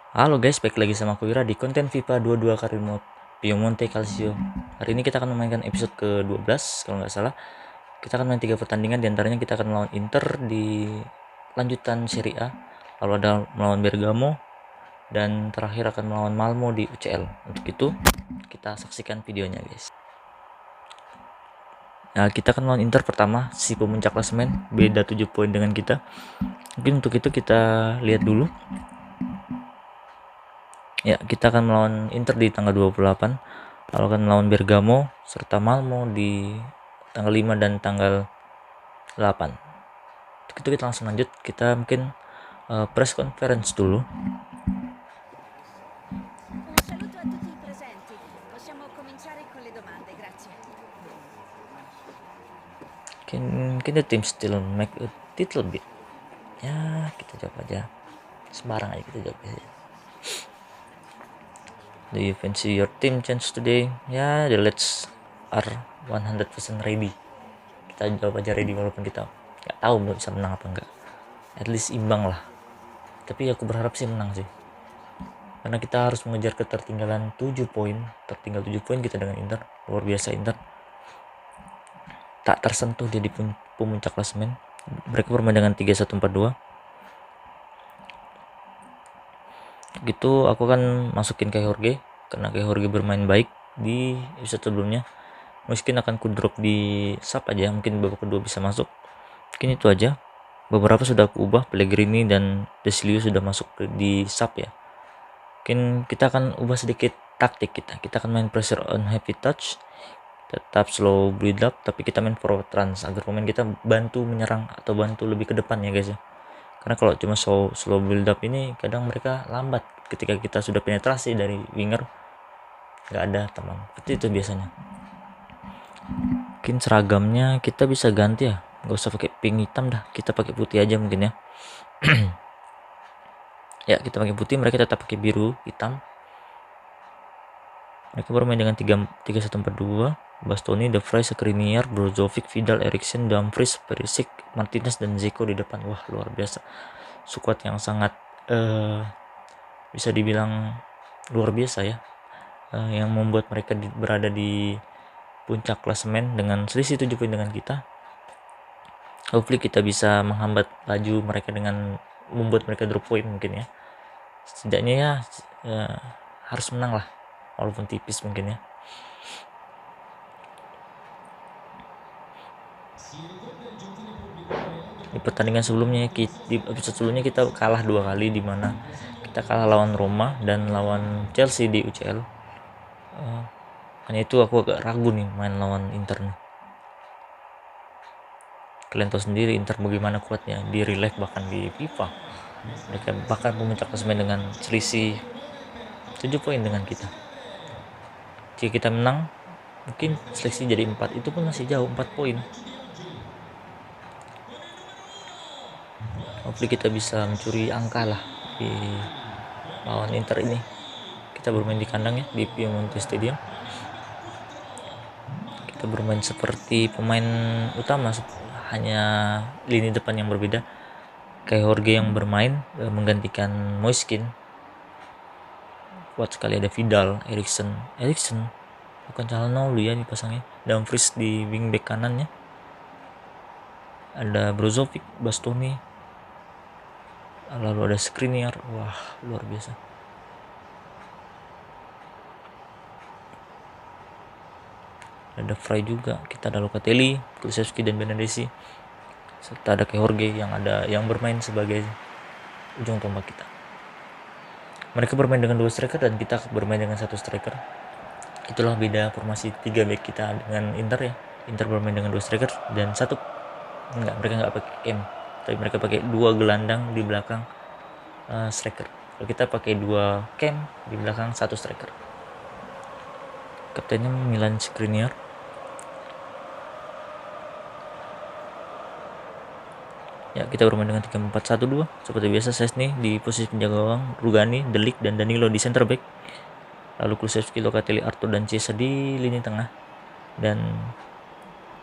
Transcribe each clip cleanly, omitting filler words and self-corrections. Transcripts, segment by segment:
Halo guys, balik lagi sama aku Wira di konten FIFA 22 kali mode Piemonte Calcio. Hari ini kita akan memainkan episode ke-12 kalau nggak salah. Kita akan main 3 pertandingan, diantaranya kita akan melawan Inter di lanjutan Serie A, lalu ada melawan Bergamo, dan terakhir akan melawan Malmo di UCL. Untuk itu, kita saksikan videonya guys. Nah, kita akan melawan Inter pertama, si pemuncak klasemen, beda 7 poin dengan kita. Mungkin untuk itu kita lihat dulu. Ya, kita akan melawan Inter di tanggal 28, lalu akan melawan Bergamo serta Malmo di tanggal 5 dan tanggal 8. Untuk itu kita langsung lanjut, kita mungkin press conference dulu. Un saluto a tutti i presenti. Possiamo cominciare con le domande, grazie. Can the team still make a little bit? Ya, kita jawab aja. Sembarang aja kita jawab aja. Do you fancy your team change today? Ya, the leads are 100% ready. Kita jawab aja ready walaupun kita nggak tahu bisa menang apa enggak. At least imbang lah. Tapi aku berharap sih menang sih. Karena kita harus mengejar ketertinggalan 7 poin. Tertinggal 7 poin kita dengan Inter. Luar biasa Inter. Tak tersentuh dia di pemuncak klasemen. Mereka bermain dengan 3-1-4-2. Gitu aku akan masukin ke Jorge, karena ke Jorge bermain baik di episode sebelumnya. Mungkin akan ku drop di sub aja, mungkin babak kedua bisa masuk. Mungkin itu aja. Beberapa sudah aku ubah, Pellegrini dan Desilio sudah masuk di sub ya. Mungkin kita akan ubah sedikit taktik kita. Kita akan main pressure on heavy touch, tetap slow build up, tapi kita main forward trans agar pemain kita bantu menyerang atau bantu lebih ke depan ya guys ya. Karena kalau cuma slow build up ini kadang mereka lambat ketika kita sudah penetrasi dari winger, nggak ada teman. Seperti itu biasanya. Mungkin seragamnya kita bisa ganti ya, nggak usah pakai pink hitam dah, kita pakai putih aja mungkin ya. Ya, kita pakai putih, mereka tetap pakai biru hitam. Mereka bermain dengan 3-1-4-2. Bastoni, De Vrij, Skriniar, Brozovic, Vidal, Eriksen, Dumfries, Perisic, Martinez dan Zico di depan. Wah, luar biasa. Skuad yang sangat bisa dibilang luar biasa ya. Yang membuat mereka berada di puncak klasemen dengan selisih 7 poin dengan kita. Hopefully kita bisa menghambat laju mereka dengan membuat mereka drop poin mungkin ya. Setidaknya ya harus menang lah, walaupun tipis mungkin ya. Di pertandingan sebelumnya, di episode sebelumnya kita kalah 2 kali, di mana kita kalah lawan Roma dan lawan Chelsea di UCL. Hanya itu aku agak ragu nih main lawan Inter nih. Kalian tahu sendiri Inter bagaimana kuatnya di real life, bahkan di FIFA. Mereka bahkan memuncak klasemen dengan selisih 7 poin dengan kita. Jika kita menang, mungkin selisih jadi 4, itu pun masih jauh, 4 poin. Hopefully kita bisa mencuri angka lah di lawan Inter ini. Kita bermain di kandang ya, di Piemonte Stadium. Kita bermain seperti pemain utama, hanya lini depan yang berbeda. Kayak Jorge yang bermain menggantikan Moiskin. Kuat sekali, ada Vidal, Eriksen bukan Calhanoglu ya dipasangnya. Dumfries di wingback kanannya. Ada Brozovic, Bastoni, lalu ada Skriniar. Wah, luar biasa. Ada Fry juga, kita ada Locatelli, Kulusevski dan Benedesi, serta ada Jorge yang bermain sebagai ujung tombak kita. Mereka bermain dengan 2 striker dan kita bermain dengan 1 striker. Itulah beda formasi 3 back kita dengan Inter ya. Inter bermain dengan 2 striker dan mereka nggak pakai cam, tapi mereka pakai 2 gelandang di belakang striker. Kalau kita pakai 2 cam di belakang 1 striker. Kaptennya Milan Skriniar. Ya, kita bermain dengan 3-4-1-2 seperti biasa. Szczęsny di posisi penjaga gawang, Rugani, De Ligt dan Danilo di center back. Lalu Kulusevski, Locatelli, Arthur dan Chiesa di lini tengah. Dan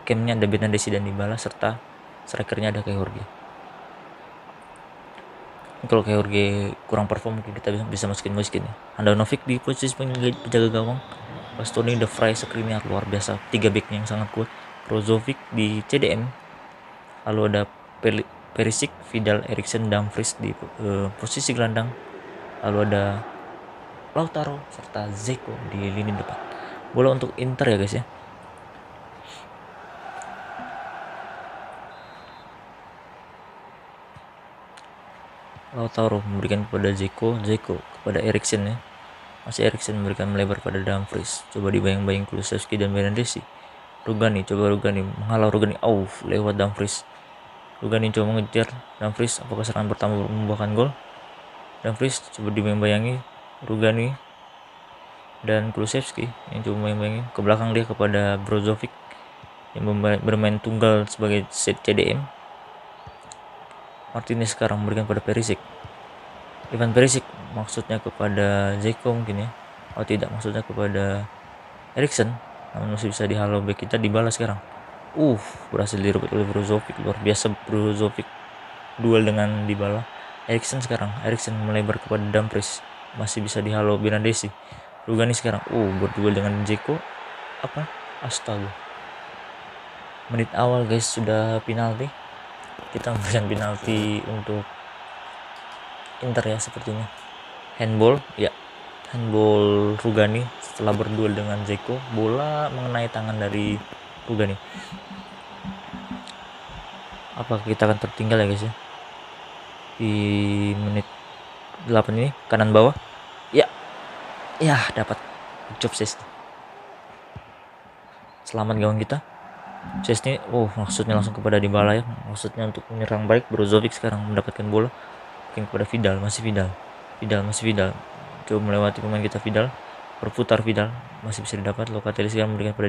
camnya ada Benedesi dan Dybala, serta strikernya ada kayak Jorge. Kalau kayak Jorge kurang perform mungkin kita bisa masukin ya. Handanovic di posisi penjaga gawang. Bastoni, De Vrij, Skriniar luar biasa, 3 backnya yang sangat kuat. Brozovic di CDM, lalu ada Perisic, Vidal, Eriksen, Dumfries di posisi gelandang, lalu ada Lautaro serta Zeko di lini depan. Bola untuk Inter ya guys ya. Lautaro memberikan kepada Zeko kepada Eriksen ya. Masih Eriksen memberikan melebar pada Dumfries. Coba dibayang-bayang Kulusevski dan Bernardeschi. Rugani menghalau Rugani. Lewat Dumfries. Rugani coba mengejar Dumfries. Apakah serangan pertama membuahkan gol? Dumfries coba dibayang-bayangi Rugani dan Kulusevski yang coba bayang-bayangi ke belakang dia kepada Brozovic yang bermain tunggal sebagai CDM. Martinez sekarang memberikan pada Perisic. Ivan Perisic maksudnya kepada Zeko mungkin ya. Tidak, maksudnya kepada Eriksen. Namun masih bisa dihalau back kita, dibalas sekarang. Berhasil direbut oleh Brozovic. Luar biasa Brozovic duel dengan Dybala. Eriksen melebar kepada Dumfries. Masih bisa dihalau Bernardeschi. Rugani sekarang berduel dengan Zeko. Astaga. Menit awal guys sudah penalti. Kita memberikan penalti untuk Inter ya sepertinya. Handball Rugani setelah berduel dengan Zeko. Bola mengenai tangan dari Rugani. Apakah kita akan tertinggal ya guys ya di menit 8 ini? Kanan bawah ya dapat job Szczesny. Selamat gawang kita Szczesny. Maksudnya langsung kepada Dybala ya, maksudnya untuk menyerang balik. Brozovic sekarang mendapatkan bola mungkin kepada Vidal. Masih Vidal coba melewati pemain kita. Vidal berputar, masih bisa didapat. Locatelli sekarang memberikan kepada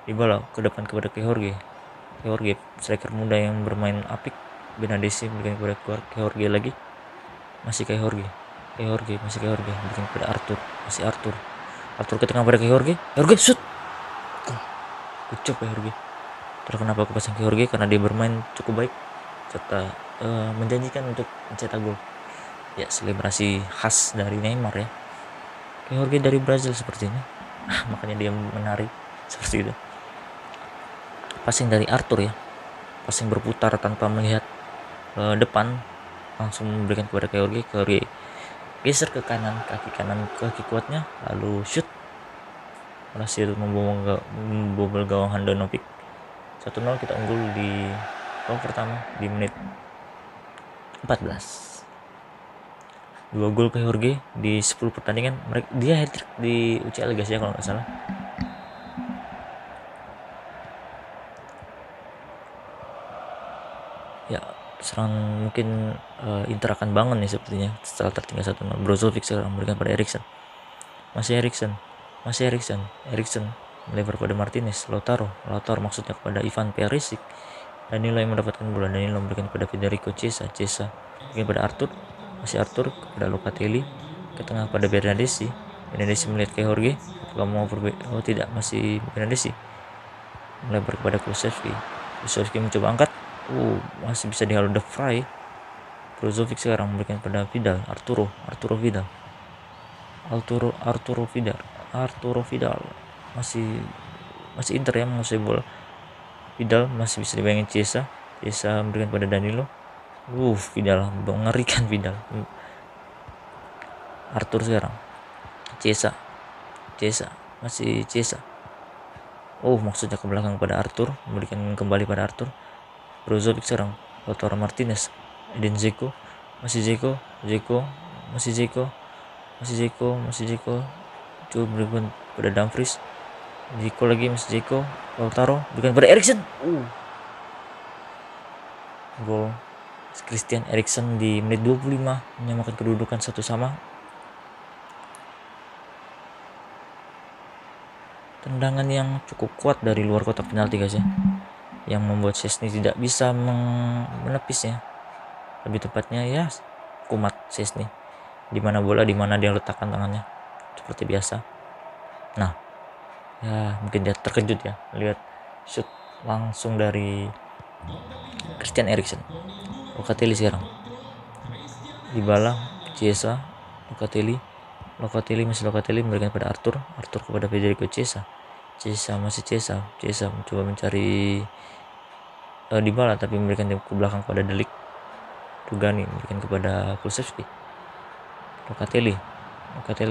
Dybala ke depan kepada Jorge, striker muda yang bermain apik. Bernardeschi memberikan kepada Jorge lagi. Masih Jorge memberikan kepada Arthur. Masih Arthur ke tengah pada Jorge shoot. Ucap Jorge. Kenapa aku pasang Jorge? Karena dia bermain cukup baik serta menjanjikan untuk mencetak gol. Ya, selebrasi khas dari Neymar ya. Jorge dari Brazil sepertinya. Makanya dia menari seperti itu. Passing dari Arthur ya. Passing berputar tanpa melihat depan, langsung memberikan kepada Jorge geser ke kanan, kaki kuatnya, lalu shoot. Berhasil membobol gawang Handanovic. 1-0 kita unggul di babak pertama di menit 14. 2 gol Jorge di 10 pertandingan. Dia hat-trick di UCL guys ya kalau nggak salah. Ya, serangan mungkin Inter akan bangun nih sepertinya setelah tertinggal 1-0. Brozovic sekarang memberikan pada Eriksen. Masih Eriksen melebar pada Martinez. Lautaro maksudnya kepada Ivan Perisic. Danilo yang mendapatkan bola. Danilo memberikan kepada Federico Chiesa memberikan pada Arthur. Masih Arthur kepada Locatelli, ke tengah pada Bernardeschi melihat ke Jorge. Apakah mau tidak, masih Bernardeschi melebar kepada Kulusevski mencoba angkat. Masih bisa dihalau De Vrij. Brozovic sekarang memberikan pada Vidal. Arturo Vidal masih Inter ya menguasai bola. Vidal masih bisa dibayangin Chiesa memberikan pada Danilo. Vidal mengerikan. Arthur sekarang Chiesa masih Chiesa. Maksudnya ke belakang pada Arthur, memberikan kembali pada Arthur. Brozovic sekarang Lautaro Martinez, Edin Zeko, masih Zeko. Coba berikan pada Dumfries. Zeko lagi, masih Zeko. Lautaro berikan pada Eriksen. Gol Christian Eriksen di menit 25 menyamakan kedudukan 1-1. Tendangan yang cukup kuat dari luar kotak penalti guys ya, yang membuat Szczesny tidak bisa menepisnya. Lebih tepatnya ya kumat Szczesny. Di mana dia letakkan tangannya seperti biasa. Nah, ya mungkin dia terkejut ya lihat shoot langsung dari Christian Eriksen. Locatelli sekarang Dybala, Chiesa, Locatelli memberikan pada Arthur kepada Federico Chiesa masih Chiesa mencoba mencari Dybala tapi memberikan ke belakang pada De Ligt. Rugani memberikan kepada Kulusevski. Locatelli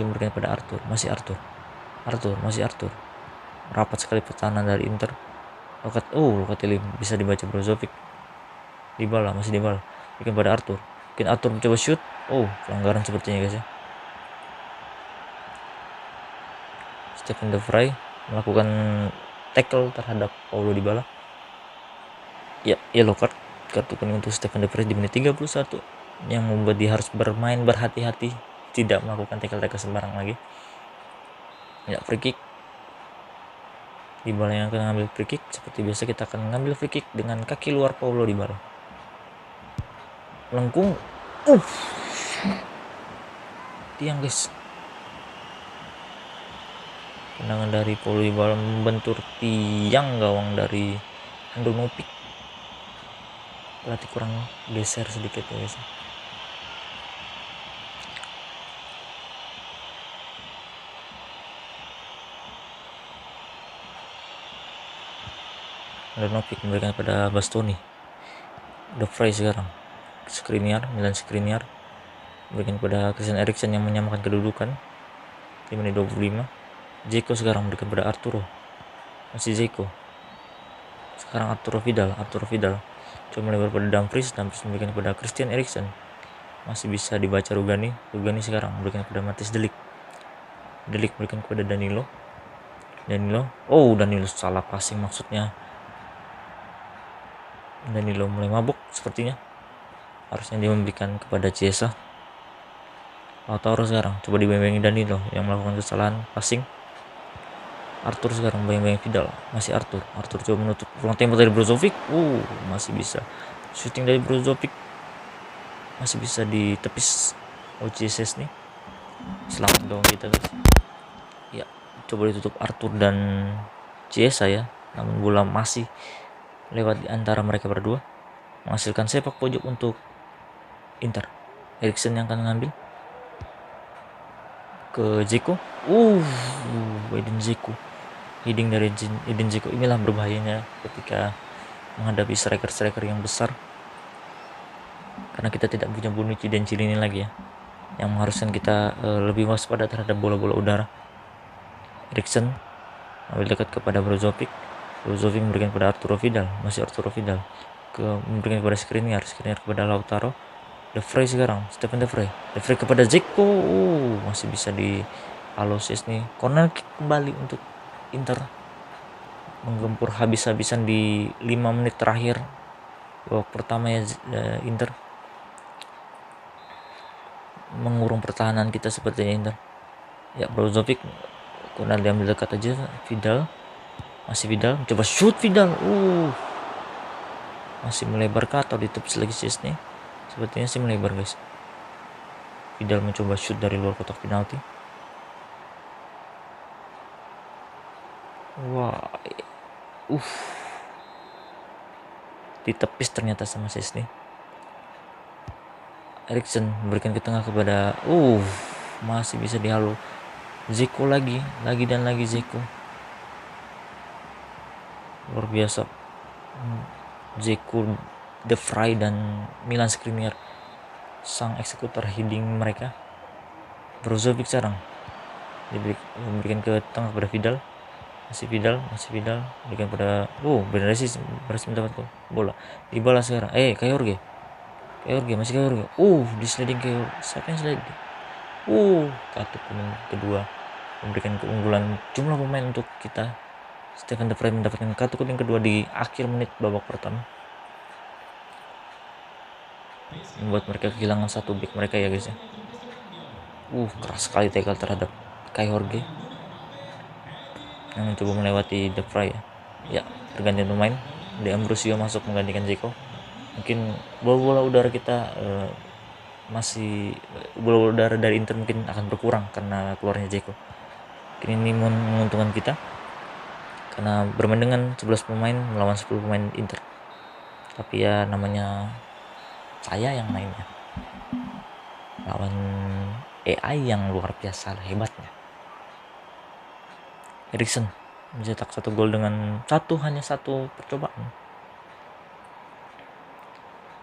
memberikan pada Arthur masih Arthur. Rapat sekali pertahanan dari Inter. Locatelli bisa dibaca Brozovic. Dybala bikin pada Arthur. Arthur mencoba shoot. Pelanggaran sepertinya guys ya. Stephen De Vrij melakukan tackle terhadap Paulo Dybala. Ya, yellow card, kartu kuning untuk Stephen De Vrij di menit 31 yang membuat dia harus bermain berhati-hati, tidak melakukan tackle sembarang lagi. Ya, free kick. Dybala yang akan mengambil free kick. Seperti biasa kita akan mengambil free kick dengan kaki luar Paulo Dybala. Lengkung. Tiang guys. Tendangan dari Paulo Dybala membentur tiang gawang dari Handanovic. Pelatih kurang geser sedikit ya guys. Handanovic memberikan pada Bastoni. De Vrij sekarang. Milan Skriniar memberikan pada Christian Eriksen yang menyamakan kedudukan di menit 25. Dzeko sekarang memberikan pada Arturo. Masih Dzeko. Sekarang Arturo Vidal coba melebar pada Dumfries memberikan kepada Christian Eriksen. Masih bisa dibaca Rugani sekarang memberikan kepada Matthijs De Ligt. Memberikan kepada Danilo. Danilo salah passing maksudnya. Danilo mulai mabuk sepertinya. Harusnya dia memberikan kepada Chiesa. Lautaro sekarang coba dibayang-bayangi Danilo yang melakukan kesalahan passing. Arthur sekarang bayang-bayang Vidal, masih Arthur coba menutup ruang tembak dari Brozovic. Masih bisa shooting dari Brozovic, masih bisa ditepis OCSS nih. Selamat gawang kita guys. Ya, coba ditutup Arthur dan Chiesa ya, namun bola masih lewat di antara mereka berdua, menghasilkan sepak pojok untuk Inter. Eriksen yang akan mengambil ke Dzeko. Edin Dzeko. Heading dari Edin Dzeko. Inilah berbahayanya ketika menghadapi striker yang besar, karena kita tidak punya Bonucci dan Chiellini lagi ya, yang mengharuskan kita lebih waspada terhadap bola-bola udara. Eriksen ambil dekat kepada Brozovic memberikan kepada Arturo Vidal, masih Arturo Vidal memberikan kepada Skriniar kepada Lautaro. De Vrij sekarang, Stephen De Vrij kepada Dzeko. Masih bisa di Alosis nih. Corner kick kembali untuk Inter, menggempur habis-habisan di 5 menit terakhir babak pertama ya. Inter mengurung pertahanan kita sepertinya Inter. Ya, Brozovic corner diambil dekat aja. Masih Vidal coba shoot. Vidal masih melebar ke atau ditepis lagi nih. Sepertinya sih melebar guys. Vidal mencoba shoot dari luar kotak penalti. Ditepis ternyata sama Szczęsny. Eriksen memberikan ke tengah kepada masih bisa dihalu. Dzeko lagi dan lagi Dzeko. Luar biasa. Dzeko, De Vrij dan Milan Skriniar, sang eksekutor heading mereka. Brozovic sekarang diberikan ke tengah kepada Vidal. Masih Vidal berikan pada berhasil mendapatkan bola. Dybala sekarang Kehorge di sliding Kehorge. Siapa yang sliding? Kartu kuning kedua memberikan keunggulan jumlah pemain untuk kita. Stephen De Vrij mendapatkan kartu kuning kedua di akhir menit babak pertama, membuat mereka kehilangan satu back mereka ya guys ya. Keras sekali tackle terhadap Kehorge yang mencoba melewati De Vrij ya. Pergantian pemain, De Ambrosio masuk menggantikan Dzeko. Mungkin bola udara kita bola udara dari Inter mungkin akan berkurang karena keluarnya Dzeko. Mungkin ini menguntungkan kita karena bermain dengan 11 pemain melawan 10 pemain Inter. Tapi ya namanya saya yang mainnya. lawan AI yang luar biasa hebatnya. Eriksen mencetak 1 gol dengan hanya satu percobaan.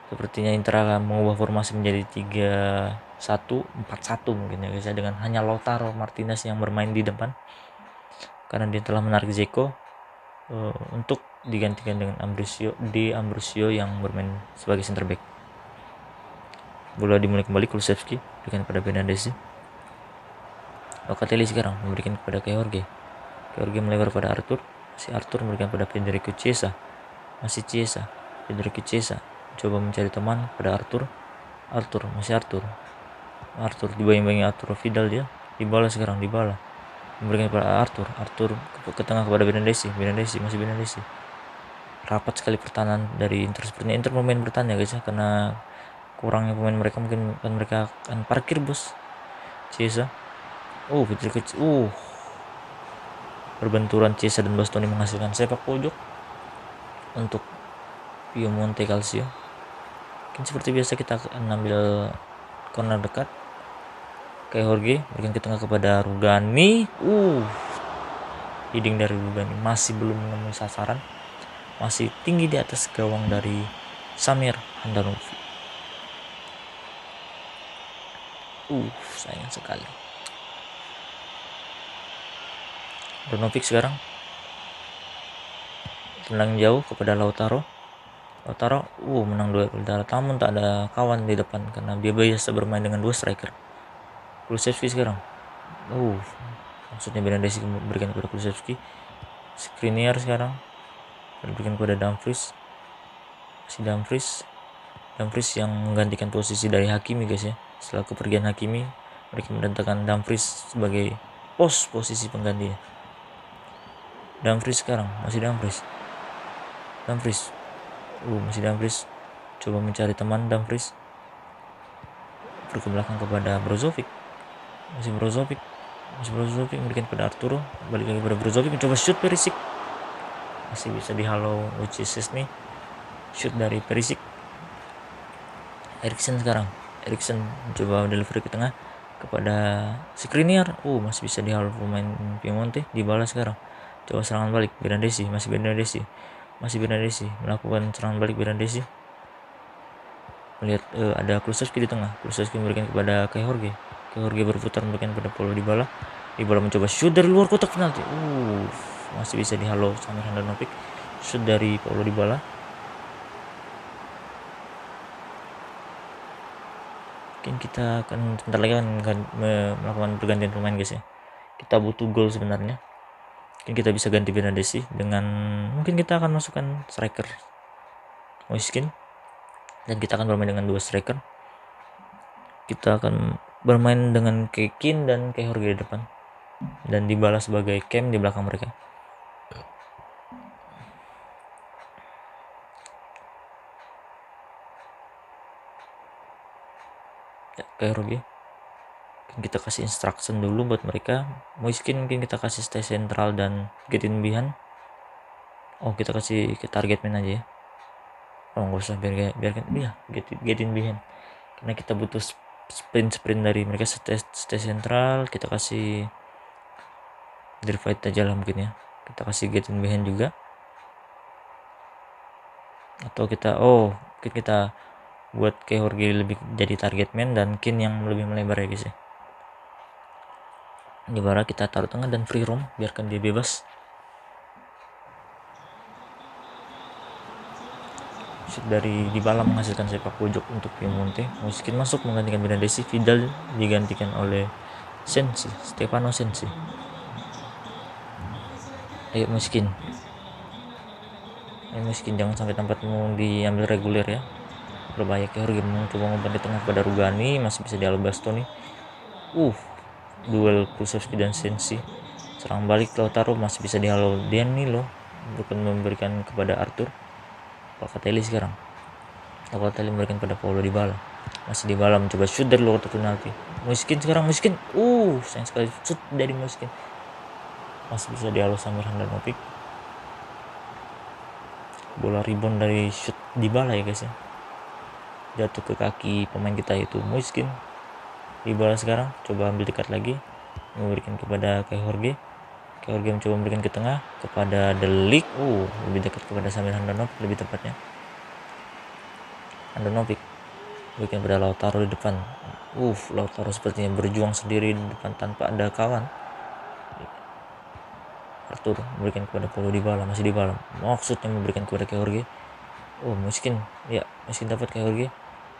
Sepertinya Inter akan mengubah formasi menjadi 3-1-4-1 mungkin ya guys ya, dengan hanya Lautaro Martinez yang bermain di depan karena dia telah menarik Zeko untuk digantikan dengan Ambrosio yang bermain sebagai center back. Bola dimulai kembali, Kulusevski berikan kepada Bernardeschi. Locatelli sekarang memberikan kepada Jorge melebar pada Arthur. Arthur memberikan pada Federico Chiesa. Federico Chiesa coba mencari teman pada Arthur dibayang-bayangi Arthur Vidal, dia Dybala memberikan kepada Arthur ke tengah kepada Bernardeschi. Rapat sekali pertahanan dari Inter, sepertinya Inter pemain bertahan ya guys ya, karena kurangnya pemain mereka mungkin mereka akan parkir bos. Chiesa perbenturan Chiesa dan Bastoni menghasilkan sepak pojok untuk Piemonte Calcio. Mungkin seperti biasa kita akan ambil corner dekat. Jorge berikan ke tengah kepada Rugani. Heading dari Rugani masih belum menemui sasaran, masih tinggi di atas gawang dari Samir Handanovic. Sayang sekali. Handanovic sekarang tendang jauh kepada Lautaro menang duel udara, namun tak ada kawan di depan karena dia biasa bermain dengan 2 striker. Kulusevski sekarang maksudnya Bernardeschi berikan kepada Kulusevski. Skriniar sekarang berikan kepada Dumfries. Dumfries yang menggantikan posisi dari Hakimi guys ya. Setelah kepergian Hakimi, mereka mendatangkan Dumfries sebagai posisi penggantinya. Dumfries sekarang masih Dumfries coba mencari teman. Dumfries ke belakang kepada Brozovic. Masih Brozovic memberikan kepada Arturo, balik lagi kepada Brozovic mencoba shoot Perisic, masih bisa dihalau Ucises nih, shoot dari Perisic. Eriksen mencoba delivery ke tengah kepada Skriniar, masih bisa dihalau pemain Piemonte. Dybala sekarang coba serangan balik, Bernardeschi melakukan serangan balik. Bernardeschi melihat ada Kulusevski di tengah. Kulusevski memberikan kepada Jorge berputar memberikan kepada Paulo Dybala mencoba shoot dari luar kotak penalti. Masih bisa dihalau Samir Handanovic. Shoot dari Paulo Dybala. Mungkin kita akan sebentar lagi akan melakukan pergantian pemain guys ya. Kita butuh gol sebenarnya. Mungkin kita bisa ganti Bernardeschi dengan, mungkin kita akan masukkan striker Moiskin, dan kita akan bermain dengan 2 striker. Kita akan bermain dengan Kekin dan Jorge di depan, dan Dybala sebagai cam di belakang mereka. Jorge kita kasih instruction dulu buat mereka. Moiskin mungkin kita kasih stay sentral dan get in behind. Kita kasih ke target man aja ya. Nggak usah, biarkan dia get in behind, karena kita butuh sprint dari mereka. Stay sentral, kita kasih drive fight aja lah mungkin ya. Kita kasih get in behind juga, atau kita mungkin kita buat Jorge lebih jadi target man dan Kin yang lebih melebar ya guys ya. Di bara kita taruh tengah dan free roam, biarkan dia bebas. Shoot dari Dybala menghasilkan sepak pojok untuk Piemonte. Moiskin masuk menggantikan Bernardeschi. Vidal digantikan oleh Stefano Sensi. Ayo Moiskin, jangan sampai tempatmu diambil reguler ya, berbahaya. Jorge mencoba ngumpan di tengah pada Rugani, masih bisa dihalau Bastoni. Duel Kulusevski dan Sensi. Serang balik Lautaro, masih bisa dihalau Danilo, bukan memberikan kepada Arthur. Locatelli sekarang. Locatelli memberikan pada Paulo Dybala. Masih Dybala mencoba shoot dari luar kotak penalti. Moiskin sayang sekali shoot dari Moiskin. Masih bisa dihalau Samir Handanovic. Bola rebound dari shoot Dybala ya guys ya, jatuh ke kaki pemain kita yaitu Moiskin. Dybala sekarang coba ambil dekat lagi, memberikan kepada Kai Jorge. Kai Jorge mencoba memberikan ke tengah kepada De Ligt. Lebih dekat kepada Samir Handanovic lebih tepatnya. Handanovic berikan kepada Lautaro di depan. Lautaro sepertinya berjuang sendiri di depan tanpa ada kawan. Arthur memberikan kepada Paulo Dybala, masih Dybala. Maksudnya memberikan kepada Kai Jorge. Miskin dapat Kai Jorge.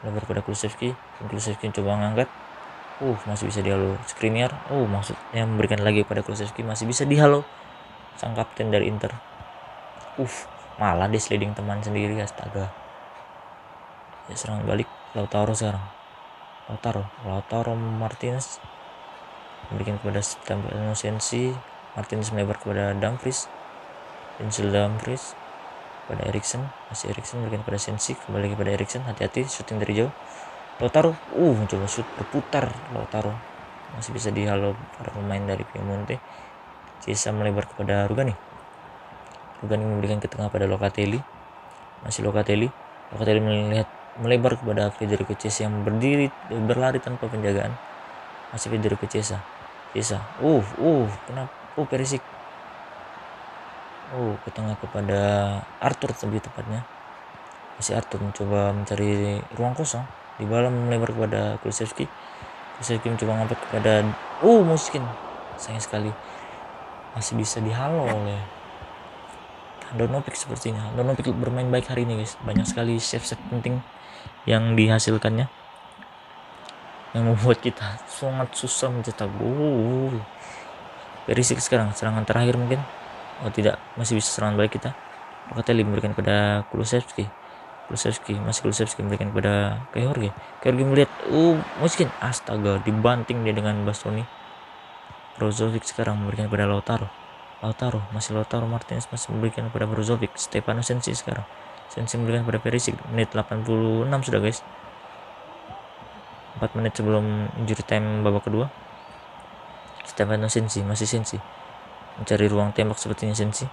Lebar kepada Kulusevski. Kulusevski coba ngangkat. Masih bisa dihalo Skriniar. Maksudnya memberikan lagi kepada Kulusevski, masih bisa dihalo sang kapten dari Inter. Malah dia sliding teman sendiri, astaga. Ya, serangan balik Lautaro sekarang. Lautaro Martinez memberikan kepada Stefano Sensi. Martinez melebar kepada Dumfries. Denzel Dumfries kepada Eriksen, masih Eriksen memberikan kepada Sensi, kembali kepada Eriksen. Hati-hati shooting dari jauh. Lautaro mencoba shoot berputar. Lautaro masih bisa dihalau para pemain dari Piemonte. Chiesa melebar kepada Rugani memberikan ke tengah pada Locatelli, masih Locatelli melihat melebar kepada Federico Chiesa yang berlari tanpa penjagaan. Masih Federico Chiesa. Kenapa Perisic ke tengah kepada Arthur lebih tepatnya. Masih Arthur mencoba mencari ruang kosong. Dybala melebar kepada Kulusevski mencoba ngangkat kepada Muskin. Sayang sekali masih bisa dihalau oleh Handanovic sepertinya. Handanovic bermain baik hari ini guys. Banyak sekali save penting yang dihasilkannya, yang membuat kita sangat susah mencetak gol. Perisic sekarang serangan terakhir mungkin. Tidak, masih bisa serangan balik kita. Locatelli memberikan kepada Kulusevski memberikan kepada Kai Jorge melihat Muskin, astaga, dibanting dia dengan Bastoni. Brozovic sekarang memberikan kepada Lautaro Martinez masih memberikan kepada Brozovic. Stefano Sensi sekarang. Sensi memberikan kepada Perisic. Menit 86 sudah guys. 4 menit sebelum injury time babak kedua. Stefano Sensi, masih Sensi mencari ruang tembak sepertinya Sensi.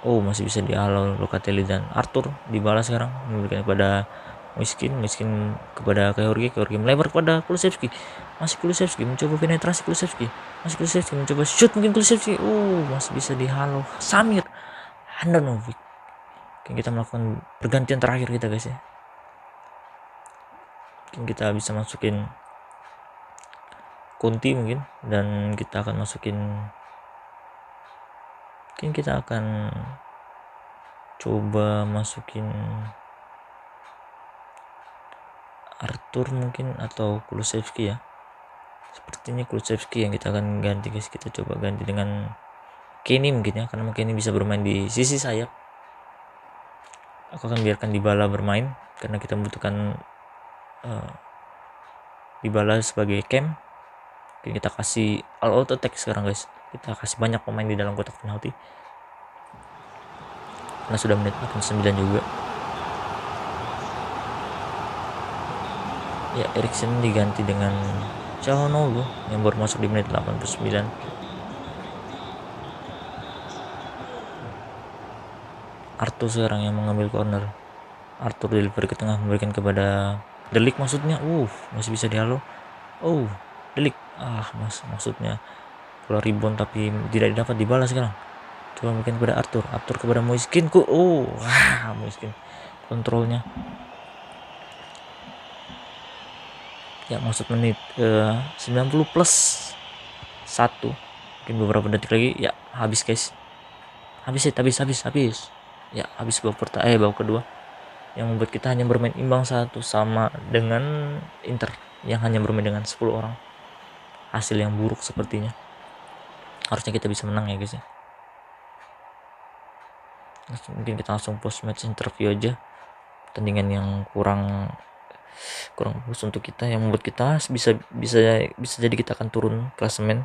Masih bisa dihalau Locatelli dan Arthur. Dybala sekarang memberikan kepada Miskin kepada Kai Jorge melebar kepada Kulusevski. Masih Kulusevski mencoba penetrasi. Kulusevski mencoba shoot, mungkin Kulusevski masih bisa dihalau Samir Handanovic. Kita melakukan pergantian terakhir kita guys ya. Mungkin kita bisa masukin Conti mungkin, dan kita akan coba masukin Arthur mungkin atau Kulusevski ya. Sepertinya Kulusevski yang kita akan ganti guys. Kita coba ganti dengan Kenny mungkin ya, karena Kenny bisa bermain di sisi sayap. Aku akan biarkan Dybala bermain karena kita membutuhkan Dybala sebagai cam. Kita kasih all out attack sekarang guys. Kita kasih banyak pemain di dalam kotak penalti. Karena sudah menit 89 juga. Ya, Eriksen diganti dengan Calhanoglu yang baru masuk di menit 89. Arthur sekarang yang mengambil corner. Arthur deliver ke tengah memberikan kepada De Ligt maksudnya. Masih bisa dihalau. De Ligt. Maksudnya bola rebound tapi tidak dapat Dybala sekarang. Coba mungkin kepada Arthur kepada Moiskin. Moiskin kontrolnya. Ya, masuk menit 90 plus 1. Mungkin beberapa detik lagi. Ya, habis guys. Habis. Ya, habis babak kedua. Yang membuat kita hanya bermain imbang 1 sama dengan Inter yang hanya bermain dengan 10 orang. Hasil yang buruk sepertinya. Harusnya kita bisa menang ya guys ya. Mungkin kita langsung post match interview aja. Pertandingan yang kurang bagus untuk kita, yang membuat kita bisa jadi kita akan turun klasemen.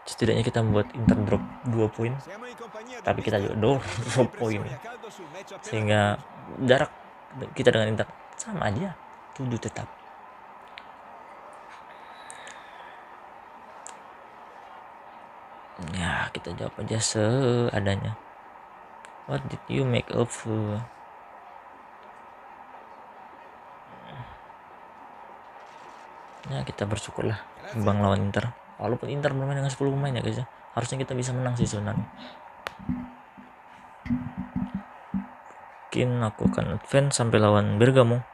Setidaknya kita membuat Inter drop 2 poin, tapi kita juga drop poin, sehingga jarak kita dengan Inter sama aja, 7 tetap. Ya, kita jawab aja seadanya. What did you make of? Ya kita bersyukurlah imbang lawan Inter, walaupun Inter bermain dengan 10 pemain ya guys ya, harusnya kita bisa menang sih sebenarnya. Mungkin aku akan advance sampai lawan Bergamo.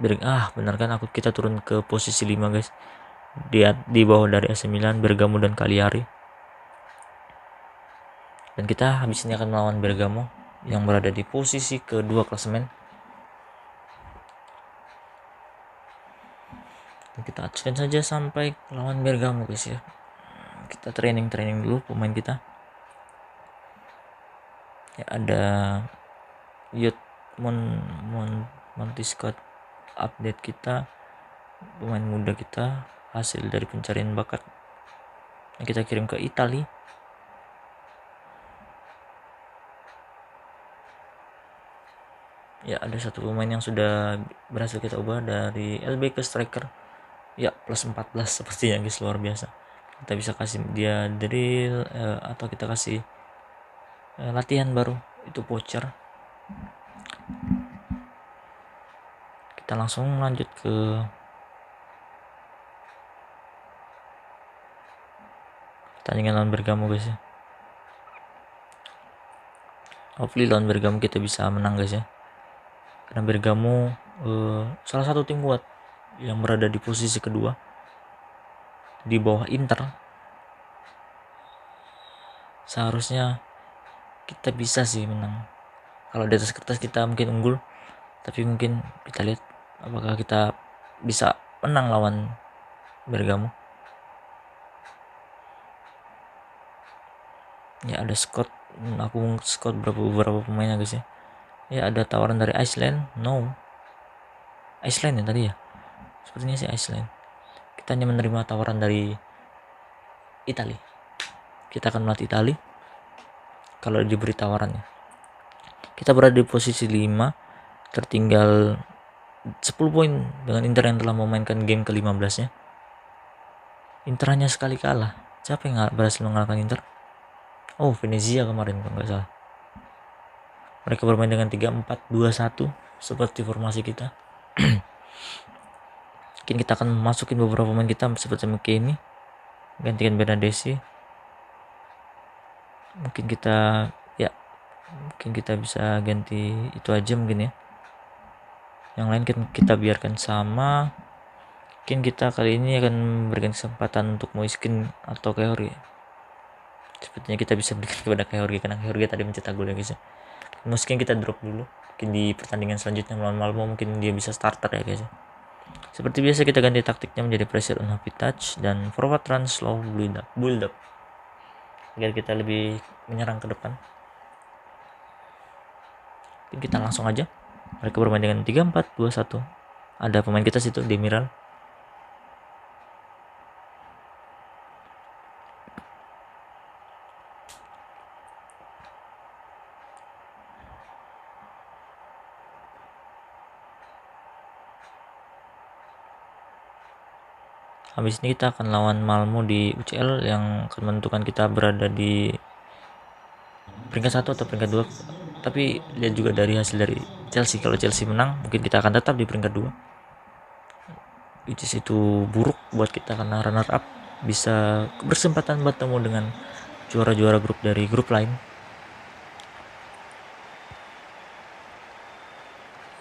Benar kan kita turun ke posisi 5 guys, di bawah dari AC Milan, Bergamo dan Cagliari. Dan kita habis ini akan melawan Bergamo yang berada di posisi kedua klasemen. Dan kita advance saja sampai lawan Bergamo guys ya. Kita training dulu pemain kita. Ya ada Youth Monty Scott update kita, pemain muda kita hasil dari pencarian bakat yang kita kirim ke Italia. Ya ada satu pemain yang sudah berhasil kita ubah dari LB ke striker. Ya plus 14 sepertinya guys, luar biasa. Kita bisa kasih dia drill atau kita kasih latihan baru, itu voucher. Kita langsung lanjut ke pertandingan lawan Bergamo guys ya. Hopefully lawan Bergamo kita bisa menang guys ya, karena Bergamo salah satu tim kuat yang berada di posisi kedua di bawah Inter. Seharusnya kita bisa sih menang. Kalau di atas kertas kita mungkin unggul, tapi mungkin kita lihat apakah kita bisa menang lawan Bergamo. Ya ada Scott, aku Scott beberapa pemainnya guys ya. Ya ada tawaran dari Iceland, Iceland ya tadi ya, sepertinya sih Iceland. Kita hanya menerima tawaran dari Italia. Kita akan melatih Italia kalau diberi tawarannya. Kita berada di posisi 5, tertinggal 10 poin dengan Inter yang telah memainkan game ke-15 nya. Inter hanya sekali kalah. Siapa yang berhasil mengalahkan Inter? Oh, Venezia kemarin kalau nggak salah. Mereka bermain dengan 3-4-2-1 seperti formasi kita. Mungkin kita akan masukin beberapa pemain kita seperti McKennie, gantikan Bernadesi. Mungkin kita bisa ganti itu aja mungkin ya. Yang lain kita biarkan sama. Mungkin kita kali ini akan memberikan kesempatan untuk Moiskin atau Kehorge. Sepertinya kita bisa berikan kepada Kehorge karena Kehorge tadi mencetak gol ya guys ya. Mungkin kita drop dulu. Mungkin di pertandingan selanjutnya melawan Malmo mungkin dia bisa starter ya guys ya. Seperti biasa kita ganti taktiknya menjadi pressure on happy touch dan forward run slow build up agar kita lebih menyerang ke depan. Mungkin kita langsung aja. Mereka bermain dengan 3-4-2-1. Ada pemain kita situ, Demiral. Habis ini kita akan lawan Malmo di UCL yang akan menentukan kita berada di peringkat 1 atau peringkat 2. Tapi lihat juga dari hasil dari Chelsea. Kalau Chelsea menang, mungkin kita akan tetap di peringkat 2. Itu buruk buat kita karena runner up bisa bersempatan bertemu dengan juara-juara grup dari grup lain.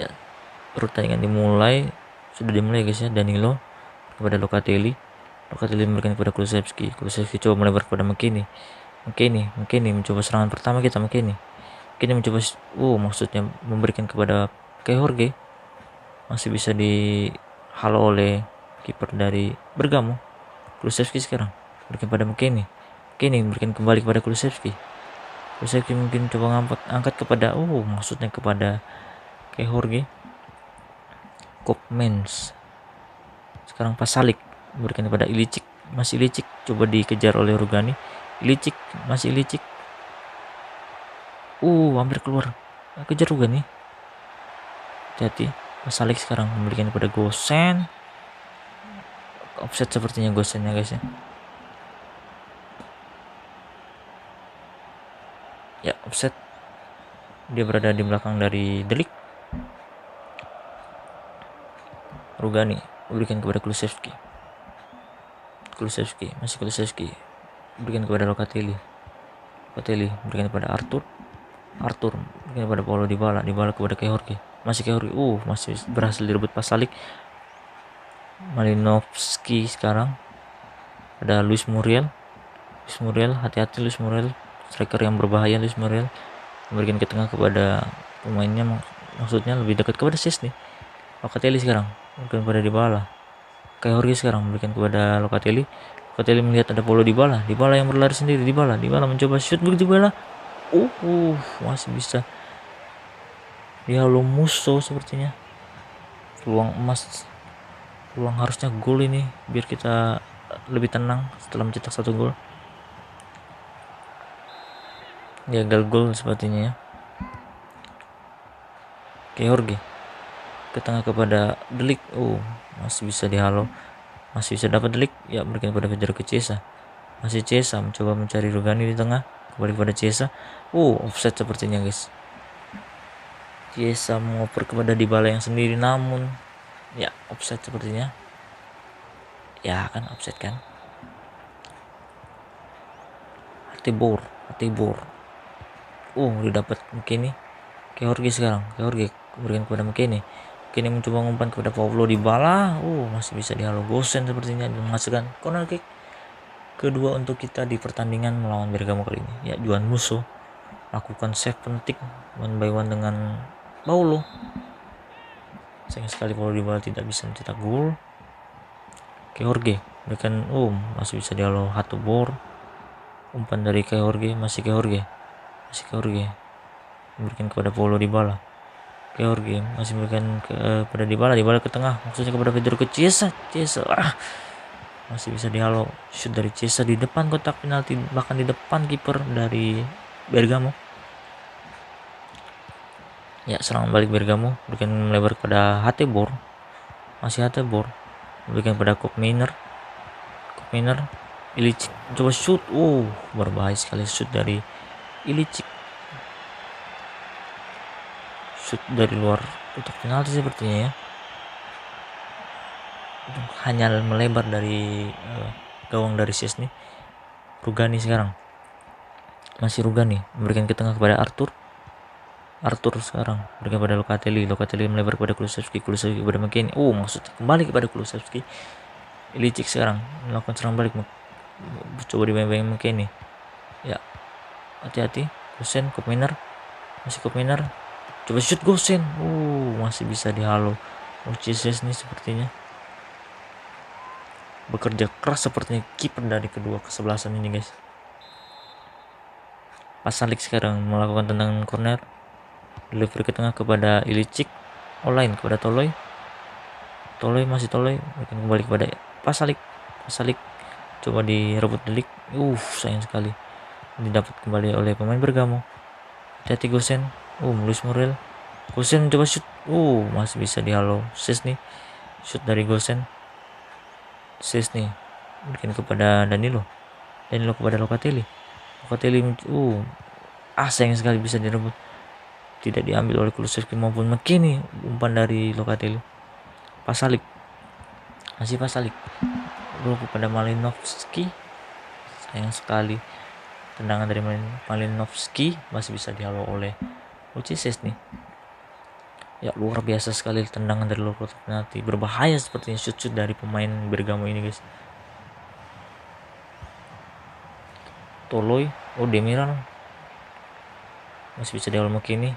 Ya, pertandingan sudah dimulai guys ya. Danilo kepada Locatelli memberikan kepada Kulusevski coba melebar kepada McKennie mencoba serangan pertama kita. McKennie mencoba maksudnya memberikan kepada Kehorge, masih bisa dihalau oleh kiper dari Bergamo. Kulusevski sekarang berikan pada McKennie memberikan kembali kepada Kulusevski mungkin coba angkat kepada maksudnya kepada Kehorge. Kopmans sekarang Pasalic memberikan kepada Ilicic, masih Ilicic coba dikejar oleh Rugani. Ilicic hampir keluar, kejar Rugani. Hati-hati. Pasalic sekarang memberikan kepada Gosen. Offset sepertinya Gosennya guys ya. Ya offset, dia berada di belakang dari Delik. Rugani berikan kepada Kulusevski, masih Kulusevski berikan kepada Locatelli berikan kepada Arthur berikan kepada Paulo Dybala kepada Jorge, masih Jorge, masih berhasil direbut Pasalic. Malinovski sekarang ada Luis Muriel, hati-hati Luis Muriel, striker yang berbahaya. Luis Muriel memberikan ke tengah kepada pemainnya, maksudnya lebih dekat kepada Szczesny. Locatelli sekarang memberikan kepada Dybala. Jorge sekarang memberikan kepada Locatelli melihat ada Paulo Dybala yang berlari sendiri. Dybala mencoba shoot, Dybala masih bisa dihalau musuh sepertinya. Peluang emas, peluang harusnya gol ini biar kita lebih tenang setelah mencetak 1 gol. Gagal gol sepertinya ya. Jorge ke tengah kepada De Ligt, masih bisa dihalau, masih bisa dapat De Ligt, ya berikan kepada Federico Chiesa. Masih Chiesa mencoba mencari Rugani di tengah, kembali kepada Chiesa. Offside sepertinya guys. Chiesa mengoper kepada Dybala yang sendiri, namun ya offside sepertinya. Ya kan offside kan. Hatibor didapat McKennie. Jorge sekarang, berikan kepada McKennie mencoba umpan kepada Paulo Dybala. Masih bisa dihalau Gosens sepertinya, dan menghasilkan corner kick kedua untuk kita di pertandingan melawan Bergamo kali ini. Ya, Juan Musso lakukan save penting 1-1 dengan Paulo. Sayang sekali Paulo Dybala tidak bisa mencetak gol. Jorge berikan, masih bisa dihalau Hatibor. Umpan dari Jorge, masih Jorge memberikan kepada Paulo Dybala. Jorge masih memberikan kepada Dybala ke tengah, maksudnya kepada Federico Chiesa. Masih bisa dihalau shoot dari Chiesa di depan kotak penalti, bahkan di depan kiper dari Bergamo. Ya, serangan balik Bergamo berikan melebar kepada Hatibor. Masih Hatibor berikan kepada Koopmeiners. Ilicic coba shoot, berbahaya sekali shoot dari Ilicic. Shoot dari luar kotak penalti sepertinya ya. Hanya melebar dari gawang dari Szczesny. Rugani sekarang, masih Rugani memberikan ke tengah kepada Arthur sekarang berikan kepada Locatelli melebar kepada Kulusevski kepada McKennie. Maksudnya kembali kepada Kulusevski. Ilicic sekarang melakukan serang balik, coba dibayang-bayang McKennie. Ya, hati-hati Gosens, masih Koopmeiners coba shoot Gosens. Masih bisa dihalau. Szczesny sepertinya bekerja keras sepertinya kiper dari kedua kesebelasan ini guys. Pasalic sekarang melakukan tendangan corner, delivery ke tengah kepada Ilicic, online kepada Toloi, masih Toloi berikan kembali kepada Pasalic coba direbut De Ligt. Sayang sekali didapat kembali oleh pemain Bergamo. Hati Gosens, Luis Muriel, Gosens mencoba shoot, masih bisa dihalau Szczesny. Shoot dari Gosens, Szczesny berikan kepada Danilo kepada Locatelli, sayang sekali bisa direbut, tidak diambil oleh Kulusevski maupun McKennie. Umpan dari Locatelli. Pasalic kepada Malinovski. Sayang sekali tendangan dari Malinovski masih bisa dihalau oleh Szczesny. Ya, luar biasa sekali tendangan dari luar kotak penalti, berbahaya sepertinya shoot dari pemain Bergamo ini guys. Toloi, Demiral masih bisa dihalau McKennie,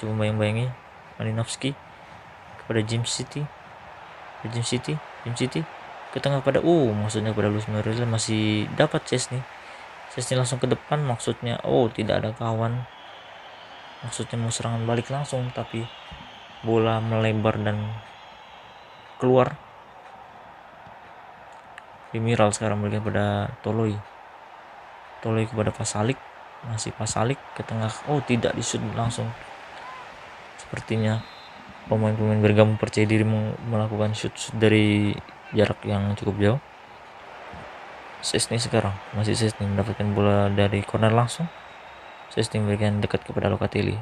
coba bayang-bayangi Malinovski kepada James City ke tengah kepada maksudnya kepada Luis Muriel, masih dapat Szczesny langsung ke depan, maksudnya tidak ada kawan, maksudnya mau serangan balik langsung, tapi bola melebar dan keluar. Demiral sekarang berikan pada Toloi kepada Pasalic, masih Pasalic ke tengah, tidak disut langsung. Sepertinya pemain-pemain Bergamo percaya diri melakukan shoot dari jarak yang cukup jauh. Szczesny sekarang, masih Szczesny mendapatkan bola dari corner langsung. Szczesny memberikan dekat kepada Locatelli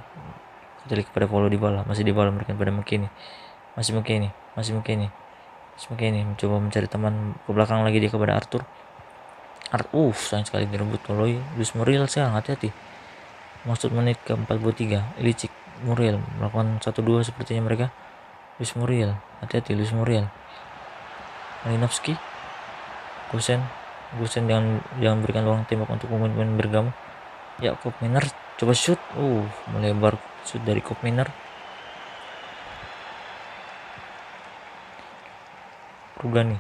kepada Paulo Dybala, masih Dybala memberikan kepada McKennie. Masih McKennie, mencoba mencari teman ke belakang lagi dia kepada Arthur. Sayang sekali direbut oleh Luis Muriel. Sekarang hati-hati, masuk menit ke 43. Ilicic, Muriel melakukan 1-2 sepertinya mereka. Luis Muriel, hati-hati Luis Muriel. Malinowski, Gosen jangan berikan ruang tembak untuk pemain-pemain Bergamo. Ya, Koopmeiners coba shoot, melebar shoot dari Koopmeiners. Rugani